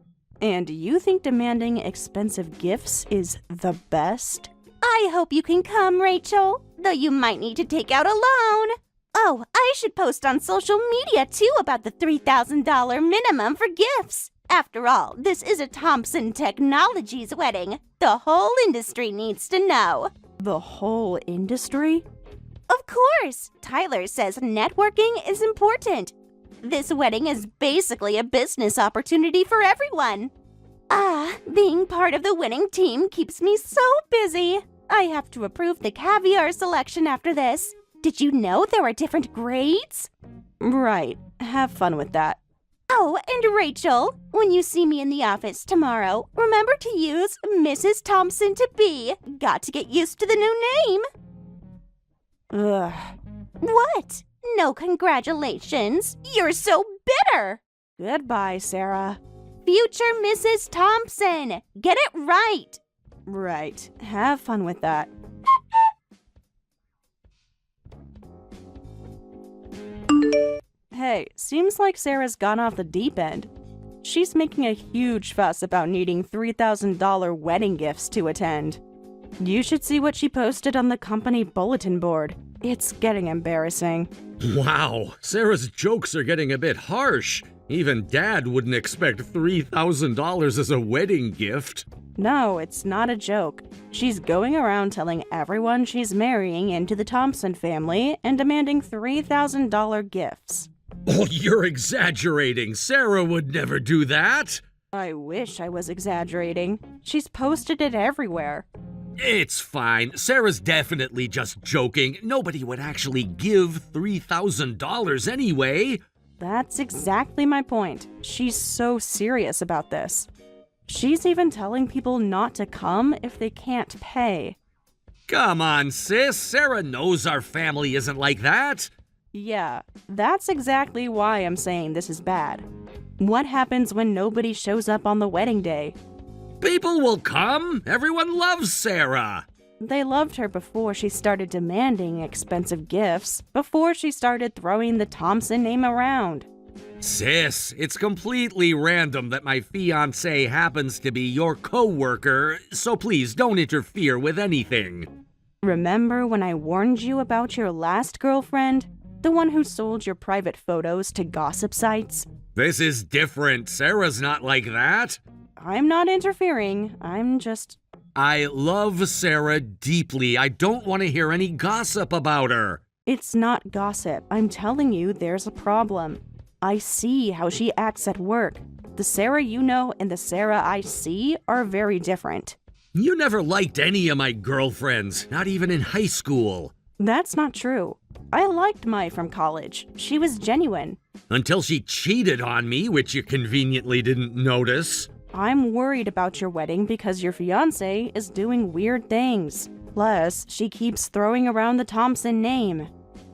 S1: And you think demanding expensive gifts is the best?
S2: I hope you can come, Rachel, though you might need to take out a loan. Oh, I should post on social media too about the $3,000 minimum for gifts. After all, this is a Thompson Technologies wedding. The whole industry needs to know.
S1: The whole industry?
S2: Of course! Tyler says networking is important. This wedding is basically a business opportunity for everyone. Being part of the winning team keeps me so busy. I have to approve the caviar selection after this. Did you know there are different grades?
S1: Right. Have fun with that.
S2: Oh, and Rachel, when you see me in the office tomorrow, remember to use Mrs. Thompson to be. Got to get used to the new name.
S1: Ugh.
S2: What? No congratulations. You're so bitter.
S1: Goodbye, Sarah.
S2: Future Mrs. Thompson. Get it right.
S1: Right. Have fun with that. Hey, seems like Sarah's gone off the deep end. She's making a huge fuss about needing $3,000 wedding gifts to attend. You should see what she posted on the company bulletin board. It's getting embarrassing.
S3: Wow, Sarah's jokes are getting a bit harsh. Even Dad wouldn't expect $3,000 as a wedding gift.
S1: No, it's not a joke. She's going around telling everyone she's marrying into the Thompson family and demanding $3,000 gifts.
S3: Oh, you're exaggerating. Sarah would never do that.
S1: I wish I was exaggerating. She's posted it everywhere.
S3: It's fine. Sarah's definitely just joking. Nobody would actually give $3,000 anyway.
S1: That's exactly my point. She's so serious about this. She's even telling people not to come if they can't pay.
S3: Come on, sis. Sarah knows our family isn't like that.
S1: Yeah, that's exactly why I'm saying this is bad. What happens when nobody shows up on the wedding day?
S3: People will come. Everyone loves Sarah.
S1: They loved her before she started demanding expensive gifts, before she started throwing the Thompson name around.
S3: Sis, it's completely random that my fiancé happens to be your co-worker, so please don't interfere with anything.
S1: Remember when I warned you about your last girlfriend? The one who sold your private photos to gossip sites?
S3: This is different. Sarah's not like that.
S1: I'm not interfering.
S3: I love Sarah deeply. I don't want to hear any gossip about her.
S1: It's not gossip. I'm telling you, there's a problem. I see how she acts at work. The Sarah you know and the Sarah I see are very different.
S3: You never liked any of my girlfriends, not even in high school.
S1: That's not true. I liked Mai from college. She was genuine.
S3: Until she cheated on me, which you conveniently didn't notice.
S1: I'm worried about your wedding because your fiancé is doing weird things. Plus, she keeps throwing around the Thompson name.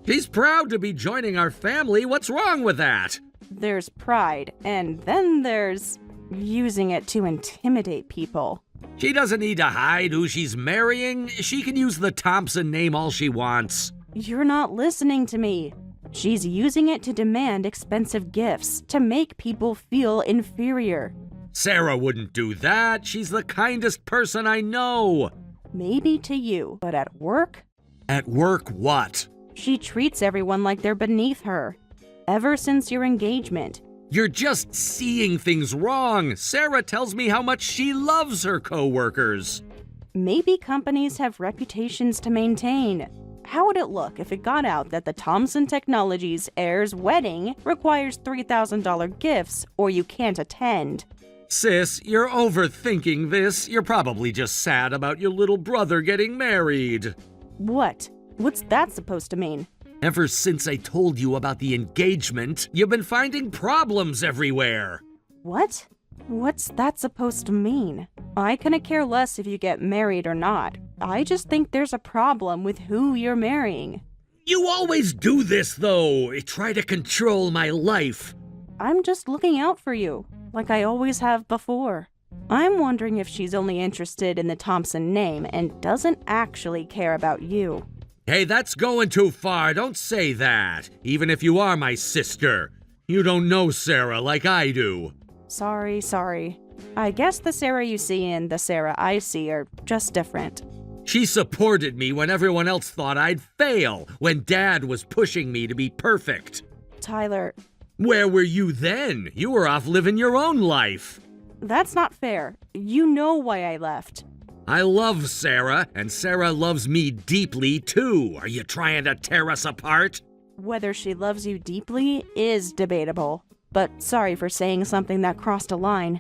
S3: He's proud to be joining our family. What's wrong with that?
S1: There's pride, and then there's using it to intimidate people.
S3: She doesn't need to hide who she's marrying. She can use the Thompson name all she wants.
S1: You're not listening to me. She's using it to demand expensive gifts, to make people feel inferior.
S3: Sarah wouldn't do that. She's the kindest person I know.
S1: Maybe to you, but at work?
S3: At work, what?
S1: She treats everyone like they're beneath her. Ever since your engagement.
S3: You're just seeing things wrong. Sarah tells me how much she loves her coworkers.
S1: Maybe companies have reputations to maintain. How would it look if it got out that the Thompson Technologies heir's wedding requires $3,000 gifts or you can't attend?
S3: Sis, you're overthinking this. You're probably just sad about your little brother getting married.
S1: What? What's that supposed to mean?
S3: Ever since I told you about the engagement, you've been finding problems everywhere.
S1: What? What's that supposed to mean? I couldn't care less if you get married or not. I just think there's a problem with who you're marrying.
S3: You always do this, though. Try to control my life.
S1: I'm just looking out for you, like I always have before. I'm wondering if she's only interested in the Thompson name and doesn't actually care about you.
S3: Hey, that's going too far. Don't say that. Even if you are my sister. You don't know Sarah like I do.
S1: Sorry. I guess the Sarah you see and the Sarah I see are just different.
S3: She supported me when everyone else thought I'd fail, when Dad was pushing me to be perfect.
S1: Tyler.
S3: Where were you then? You were off living your own life.
S1: That's not fair. You know why I left.
S3: I love Sarah, and Sarah loves me deeply, too. Are you trying to tear us apart?
S1: Whether she loves you deeply is debatable, but sorry for saying something that crossed a line.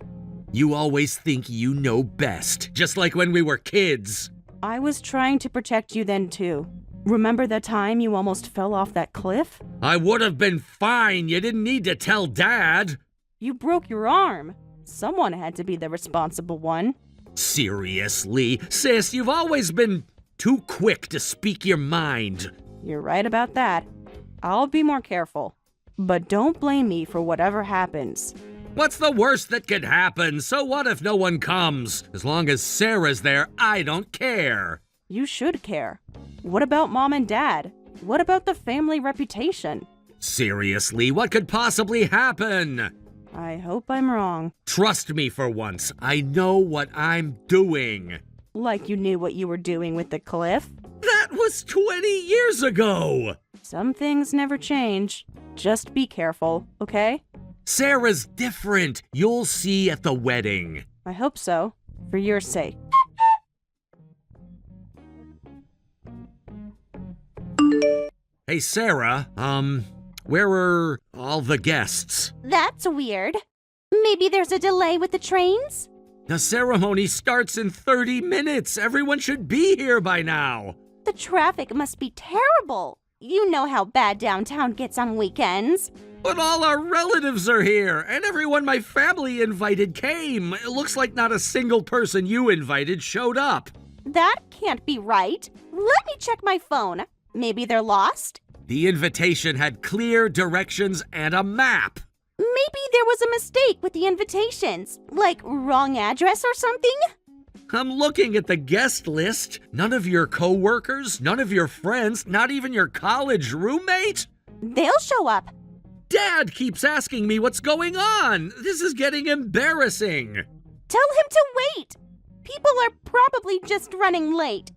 S3: You always think you know best, just like when we were kids.
S1: I was trying to protect you then, too. Remember the time you almost fell off that cliff?
S3: I would have been fine. You didn't need to tell Dad.
S1: You broke your arm. Someone had to be the responsible one.
S3: Seriously, sis, you've always been too quick to speak your mind.
S1: You're right about that. I'll be more careful. But don't blame me for whatever happens.
S3: What's the worst that could happen? So what if no one comes? As long as Sarah's there, I don't care.
S1: You should care. What about Mom and Dad? What about the family reputation?
S3: Seriously, what could possibly happen?
S1: I hope I'm wrong.
S3: Trust me for once. I know what I'm doing.
S1: Like you knew what you were doing with the cliff?
S3: That was 20 years ago!
S1: Some things never change. Just be careful, okay?
S3: Sarah's different. You'll see at the wedding.
S1: I hope so. For your sake.
S3: Hey, Sarah, where are all the guests?
S2: That's weird. Maybe there's a delay with the trains?
S3: The ceremony starts in 30 minutes. Everyone should be here by now.
S2: The traffic must be terrible. You know how bad downtown gets on weekends.
S3: But all our relatives are here, and everyone my family invited came. It looks like not a single person you invited showed up.
S2: That can't be right. Let me check my phone. Maybe they're lost?
S3: The invitation had clear directions and a map.
S2: Maybe there was a mistake with the invitations, like wrong address or something?
S3: I'm looking at the guest list. None of your coworkers, none of your friends, not even your college roommate?
S2: They'll show up.
S3: Dad keeps asking me what's going on. This is getting embarrassing.
S2: Tell him to wait. People are probably just running late.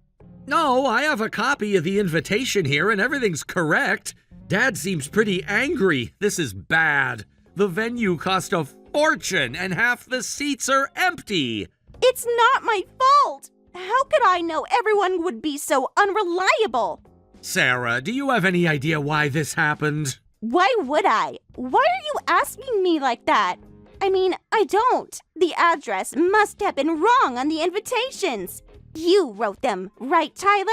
S3: No, I have a copy of the invitation here and everything's correct. Dad seems pretty angry. This is bad. The venue cost a fortune and half the seats are empty.
S2: It's not my fault. How could I know everyone would be so unreliable?
S3: Sarah, do you have any idea why this happened?
S2: Why would I? Why are you asking me like that? I mean, I don't. The address must have been wrong on the invitations. You wrote them, right, Tyler?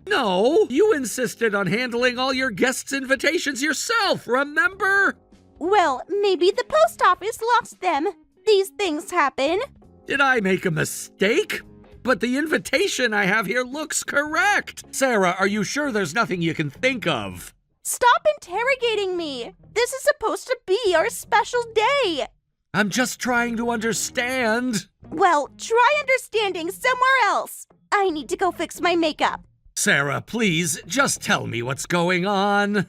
S3: No, you insisted on handling all your guests' invitations yourself, remember?
S2: Well, maybe the post office lost them. These things happen.
S3: Did I make a mistake? But the invitation I have here looks correct. Sarah, are you sure there's nothing you can think of?
S2: Stop interrogating me. This is supposed to be our special day.
S3: I'm just trying to understand.
S2: Well, try understanding somewhere else. I need to go fix my makeup.
S3: Sarah, please, just tell me what's going on.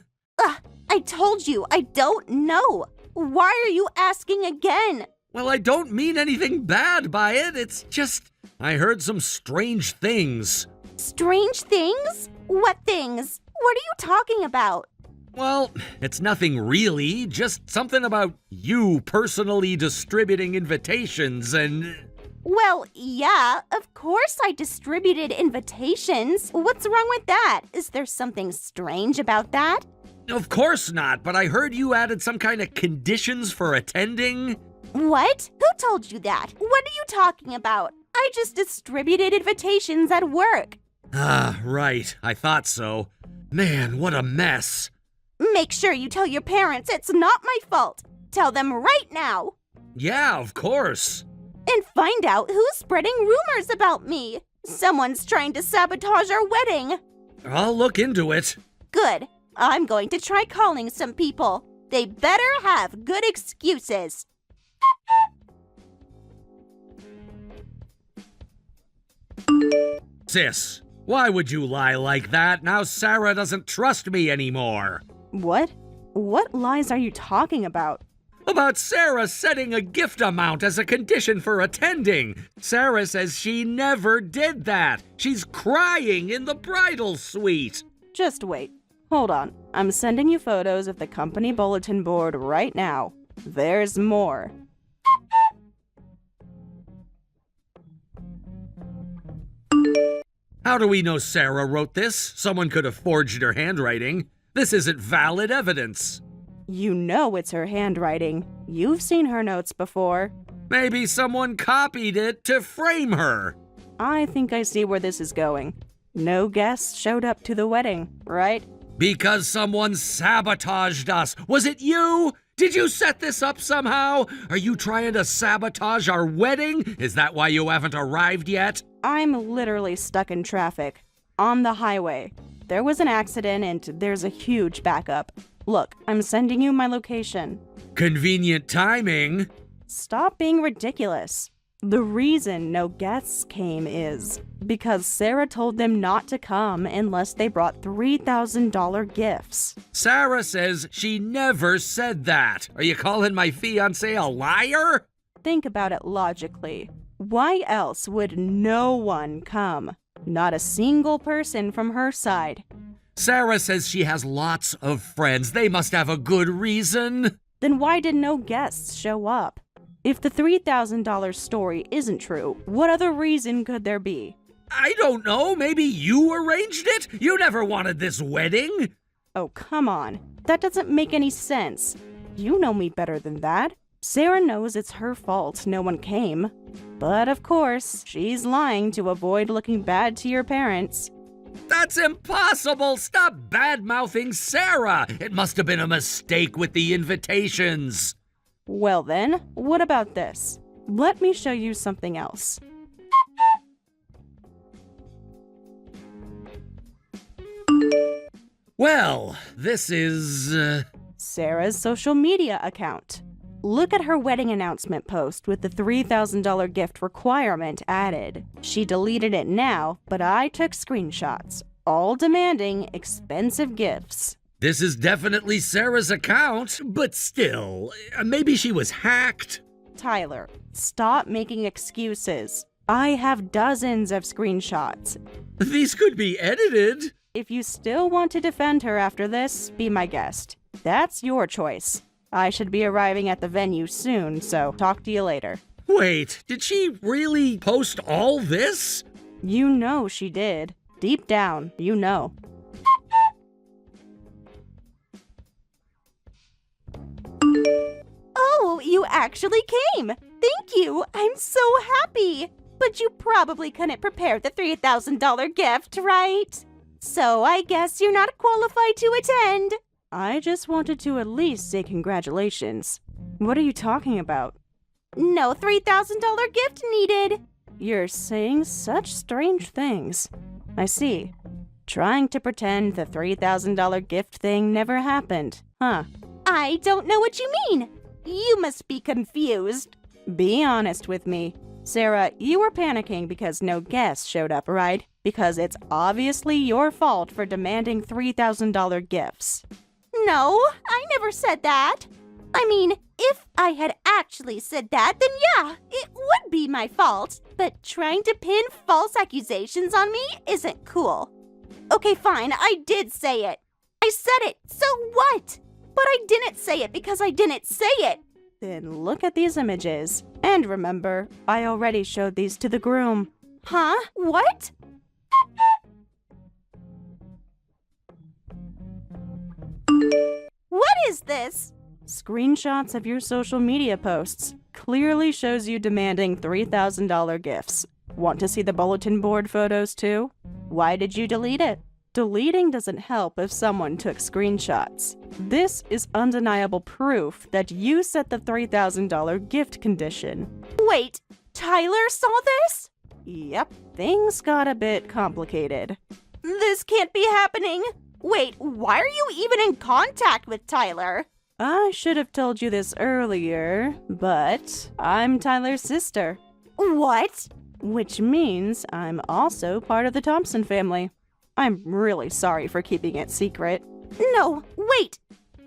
S2: I told you, I don't know. Why are you asking again?
S3: Well, I don't mean anything bad by it. It's just, I heard some strange things.
S2: Strange things? What things? What are you talking about?
S3: Well, it's nothing really, just something about you personally distributing invitations and...
S2: Well, yeah, of course I distributed invitations. What's wrong with that? Is there something strange about that?
S3: Of course not, but I heard you added some kind of conditions for attending.
S2: What? Who told you that? What are you talking about? I just distributed invitations at work.
S3: Ah, right. I thought so. Man, what a mess.
S2: Make sure you tell your parents it's not my fault. Tell them right now.
S3: Yeah, of course.
S2: And find out who's spreading rumors about me. Someone's trying to sabotage our wedding.
S3: I'll look into it.
S2: Good. I'm going to try calling some people. They better have good excuses.
S3: Sis, why would you lie like that? Now Sarah doesn't trust me anymore.
S1: What? What lies are you talking about?
S3: About Sarah setting a gift amount as a condition for attending. Sarah says she never did that. She's crying in the bridal suite.
S1: Just wait. Hold on. I'm sending you photos of the company bulletin board right now. There's more.
S3: How do we know Sarah wrote this? Someone could have forged her handwriting. This isn't valid evidence.
S1: You know it's her handwriting. You've seen her notes before.
S3: Maybe someone copied it to frame her.
S1: I think I see where this is going. No guests showed up to the wedding, right?
S3: Because someone sabotaged us. Was it you? Did you set this up somehow? Are you trying to sabotage our wedding? Is that why you haven't arrived yet?
S1: I'm literally stuck in traffic. On the highway. There was an accident and there's a huge backup. Look, I'm sending you my location.
S3: Convenient timing.
S1: Stop being ridiculous. The reason no guests came is because Sarah told them not to come unless they brought $3,000 gifts.
S3: Sarah says she never said that. Are you calling my fiancé a liar?
S1: Think about it logically. Why else would no one come? Not a single person from her side.
S3: Sarah says she has lots of friends. They must have a good reason.
S1: Then why did no guests show up? If the $3,000 story isn't true, what other reason could there be?
S3: I don't know. Maybe you arranged it? You never wanted this wedding.
S1: Oh, come on. That doesn't make any sense. You know me better than that. Sarah knows it's her fault no one came. But of course, she's lying to avoid looking bad to your parents.
S3: That's impossible! Stop bad-mouthing Sarah! It must have been a mistake with the invitations.
S1: Well then, what about this? Let me show you something else.
S3: Well, this is,
S1: Sarah's social media account. Look at her wedding announcement post with the $3,000 gift requirement added. She deleted it now, but I took screenshots, all demanding expensive gifts.
S3: This is definitely Sarah's account, but still, maybe she was hacked.
S1: Tyler, stop making excuses. I have dozens of screenshots.
S3: These could be edited.
S1: If you still want to defend her after this, be my guest. That's your choice. I should be arriving at the venue soon, so talk to you later.
S3: Wait, did she really post all this?
S1: You know she did. Deep down, you know.
S2: Oh, you actually came! Thank you! I'm so happy! But you probably couldn't prepare the $3,000 gift, right? So I guess you're not qualified to attend.
S1: I just wanted to at least say congratulations. What are you talking about?
S2: No $3,000 gift needed.
S1: You're saying such strange things. I see. Trying to pretend the $3,000 gift thing never happened, huh?
S2: I don't know what you mean. You must be confused.
S1: Be honest with me. Sarah, you were panicking because no guests showed up, right? Because it's obviously your fault for demanding $3,000 gifts.
S2: No, I never said that. I mean, if I had actually said that, then yeah, it would be my fault. But trying to pin false accusations on me isn't cool. Okay, fine, I did say it. I said it, so what? But I didn't say it because I didn't say it.
S1: Then look at these images. And remember, I already showed these to the groom.
S2: Huh? What? What is this?
S1: Screenshots of your social media posts. Clearly shows you demanding $3,000 gifts. Want to see the bulletin board photos too? Why did you delete it? Deleting doesn't help if someone took screenshots. This is undeniable proof that you set the $3,000 gift condition.
S2: Wait, Tyler saw this?
S1: Yep, things got a bit complicated.
S2: This can't be happening. Wait, why are you even in contact with Tyler?
S1: I should have told you this earlier, but I'm Tyler's sister.
S2: What?
S1: Which means I'm also part of the Thompson family. I'm really sorry for keeping it secret.
S2: No, wait.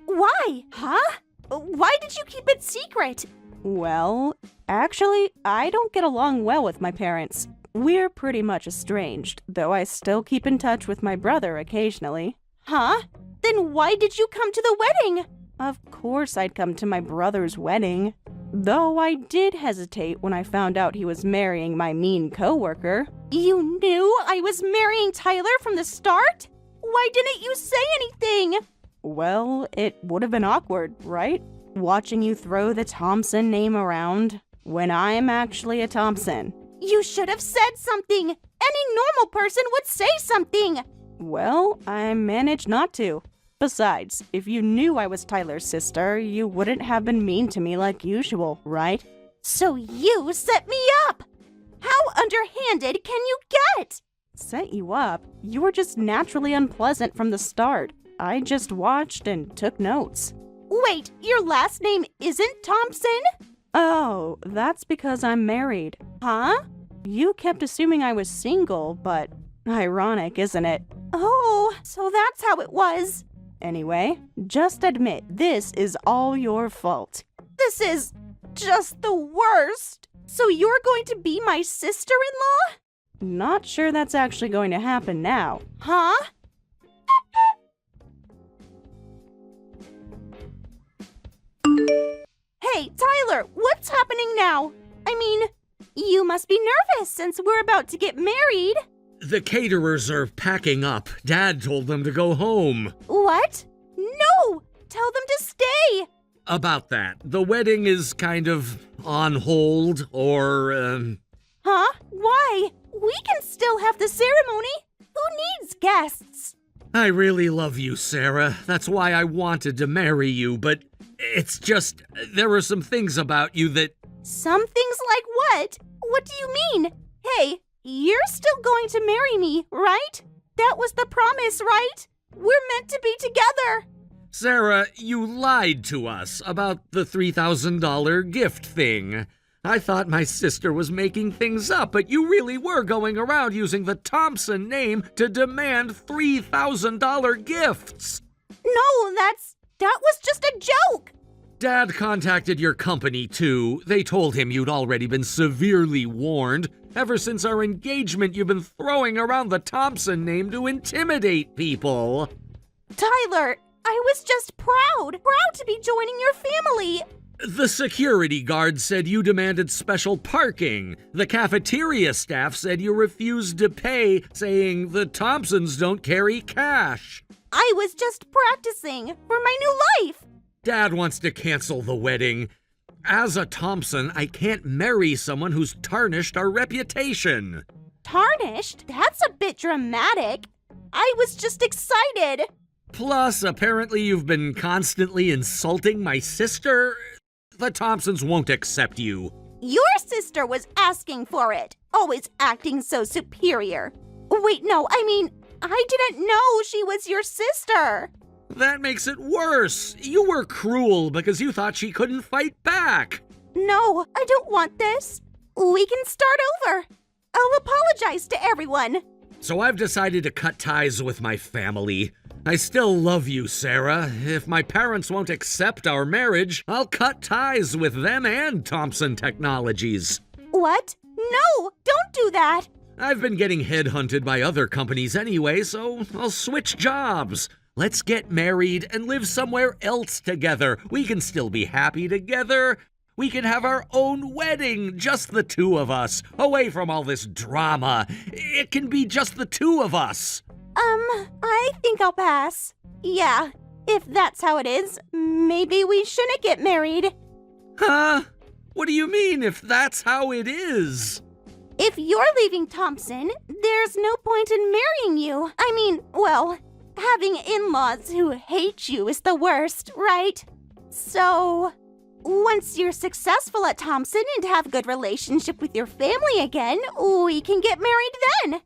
S2: Why? Huh? Why did you keep it secret?
S1: Well, actually, I don't get along well with my parents. We're pretty much estranged, though I still keep in touch with my brother occasionally.
S2: Huh? Then why did you come to the wedding?
S1: Of course I'd come to my brother's wedding. Though I did hesitate when I found out he was marrying my mean coworker.
S2: You knew I was marrying Tyler from the start? Why didn't you say anything?
S1: Well, it would have been awkward, right? Watching you throw the Thompson name around when I'm actually a Thompson.
S2: You should have said something. Any normal person would say something.
S1: Well, I managed not to. Besides, if you knew I was Tyler's sister, you wouldn't have been mean to me like usual, right?
S2: So you set me up! How underhanded can you get?
S1: Set you up? You were just naturally unpleasant from the start. I just watched and took notes.
S2: Wait, your last name isn't Thompson?
S1: Oh, that's because I'm married.
S2: Huh?
S1: You kept assuming I was single, but ironic, isn't it?
S2: Oh, so that's how it was.
S1: Anyway, just admit this is all your fault.
S2: This is just the worst. So you're going to be my sister-in-law?
S1: Not sure that's actually going to happen now.
S2: Huh? Hey, Tyler, what's happening now? I mean, you must be nervous since we're about to get married.
S3: The caterers are packing up. Dad told them to go home.
S2: What? No! Tell them to stay!
S3: About that, the wedding is kind of on hold, or,
S2: Huh? Why? We can still have the ceremony. Who needs guests?
S3: I really love you, Sarah. That's why I wanted to marry you, but it's just, there are some things about you that...
S2: Some things like what? What do you mean? Hey, you're still going to marry me, right? That was the promise, right? We're meant to be together.
S3: Sarah, you lied to us about the $3,000 gift thing. I thought my sister was making things up, but you really were going around using the Thompson name to demand $3,000 gifts.
S2: No, that was just a joke.
S3: Dad contacted your company, too. They told him you'd already been severely warned. Ever since our engagement, you've been throwing around the Thompson name to intimidate people.
S2: Tyler, I was just proud to be joining your family.
S3: The security guard said you demanded special parking. The cafeteria staff said you refused to pay, saying the Thompsons don't carry cash.
S2: I was just practicing for my new life.
S3: Dad wants to cancel the wedding. As a Thompson, I can't marry someone who's tarnished our reputation.
S2: Tarnished? That's a bit dramatic. I was just excited.
S3: Plus, apparently you've been constantly insulting my sister. The Thompsons won't accept you.
S2: Your sister was asking for it, always acting so superior. Wait, no, I didn't know she was your sister.
S3: That makes it worse. You were cruel because you thought she couldn't fight back.
S2: No, I don't want this. We can start over. I'll apologize to everyone.
S3: So I've decided to cut ties with my family. I still love you, Sarah. If my parents won't accept our marriage, I'll cut ties with them and Thompson Technologies.
S2: What? No, don't do that.
S3: I've been getting headhunted by other companies anyway, so I'll switch jobs. Let's get married and live somewhere else together. We can still be happy together. We can have our own wedding, just the two of us, away from all this drama. It can be just the two of us.
S2: I think I'll pass. Yeah, if that's how it is, maybe we shouldn't get married.
S3: Huh? What do you mean, if that's how it is?
S2: If you're leaving Thompson, there's no point in marrying you. Having in-laws who hate you is the worst, right? So, once you're successful at Thompson and have a good relationship with your family again, we can get married then.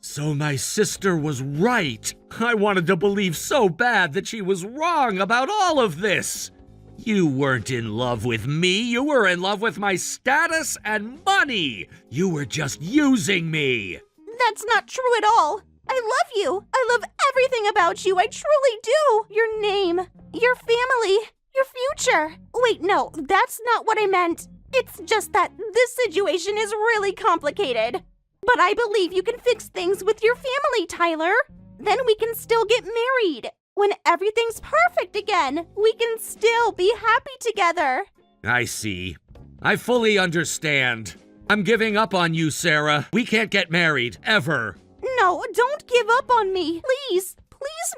S3: So my sister was right. I wanted to believe so bad that she was wrong about all of this. You weren't in love with me. You were in love with my status and money. You were just using me.
S2: That's not true at all. I love you. I love everything about you. I truly do. Your name, your family, your future. Wait, no, that's not what I meant. It's just that this situation is really complicated. But I believe you can fix things with your family, Tyler. Then we can still get married. When everything's perfect again, we can still be happy together.
S3: I see. I fully understand. I'm giving up on you, Sarah. We can't get married, ever.
S2: No, don't give up on me. Please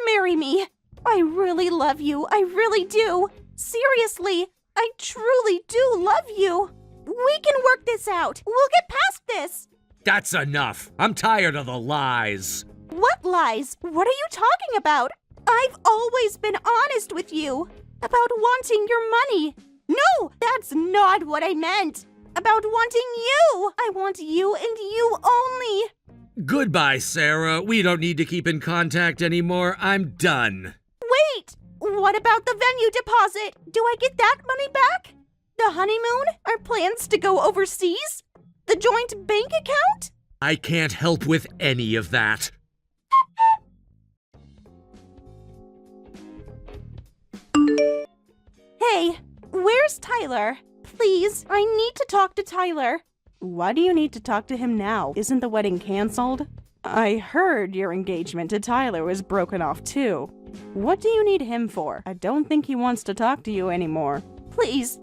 S2: marry me. I really love you. I really do. Seriously, I truly do love you. We can work this out. We'll get past this.
S3: That's enough. I'm tired of the lies.
S2: What lies? What are you talking about? I've always been honest with you about wanting your money. No, that's not what I meant. About wanting you. I want you and you only.
S3: Goodbye, Sarah. We don't need to keep in contact anymore. I'm done.
S2: Wait! What about the venue deposit? Do I get that money back? The honeymoon? Our plans to go overseas? The joint bank account?
S3: I can't help with any of that.
S2: Hey, where's Tyler? Please, I need to talk to Tyler.
S1: Why do you need to talk to him now? Isn't the wedding canceled? I heard your engagement to Tyler was broken off too. What do you need him for? I don't think he wants to talk to you anymore.
S2: Please,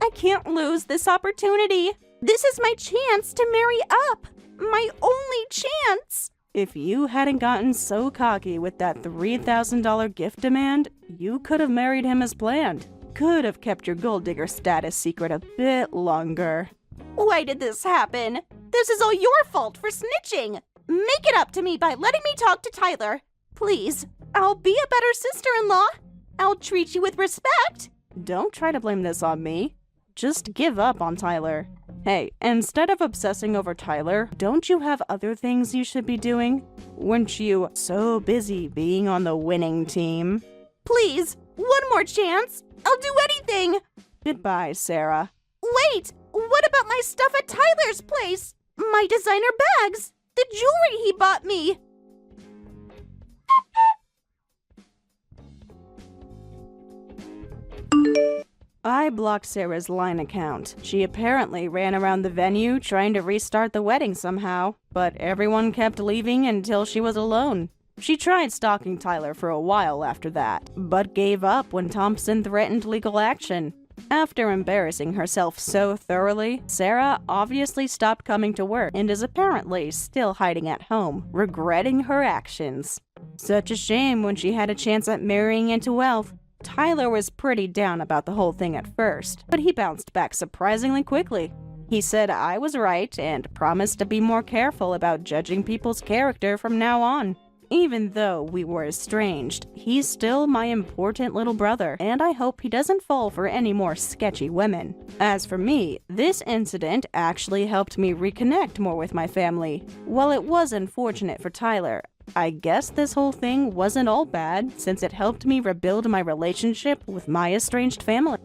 S2: I can't lose this opportunity. This is my chance to marry up. My only chance.
S1: If you hadn't gotten so cocky with that $3,000 gift demand, you could have married him as planned. Could have kept your gold digger status secret a bit longer.
S2: Why did this happen? This is all your fault for snitching. Make it up to me by letting me talk to Tyler. Please, I'll be a better sister-in-law. I'll treat you with respect.
S1: Don't try to blame this on me. Just give up on Tyler. Hey, instead of obsessing over Tyler, don't you have other things you should be doing? Weren't you so busy being on the winning team?
S2: Please, one more chance. I'll do anything.
S1: Goodbye, Sarah.
S2: Wait, what about my stuff at Tyler's place? My designer bags, the jewelry he bought me.
S1: I blocked Sarah's Line account. She apparently ran around the venue trying to restart the wedding somehow, but everyone kept leaving until she was alone. She tried stalking Tyler for a while after that, but gave up when Thompson threatened legal action. After embarrassing herself so thoroughly, Sarah obviously stopped coming to work and is apparently still hiding at home, regretting her actions. Such a shame when she had a chance at marrying into wealth. Tyler was pretty down about the whole thing at first, but he bounced back surprisingly quickly. He said I was right and promised to be more careful about judging people's character from now on. Even though we were estranged, he's still my important little brother, and I hope he doesn't fall for any more sketchy women. As for me, this incident actually helped me reconnect more with my family. While it was unfortunate for Tyler, I guess this whole thing wasn't all bad, since it helped me rebuild my relationship with my estranged family.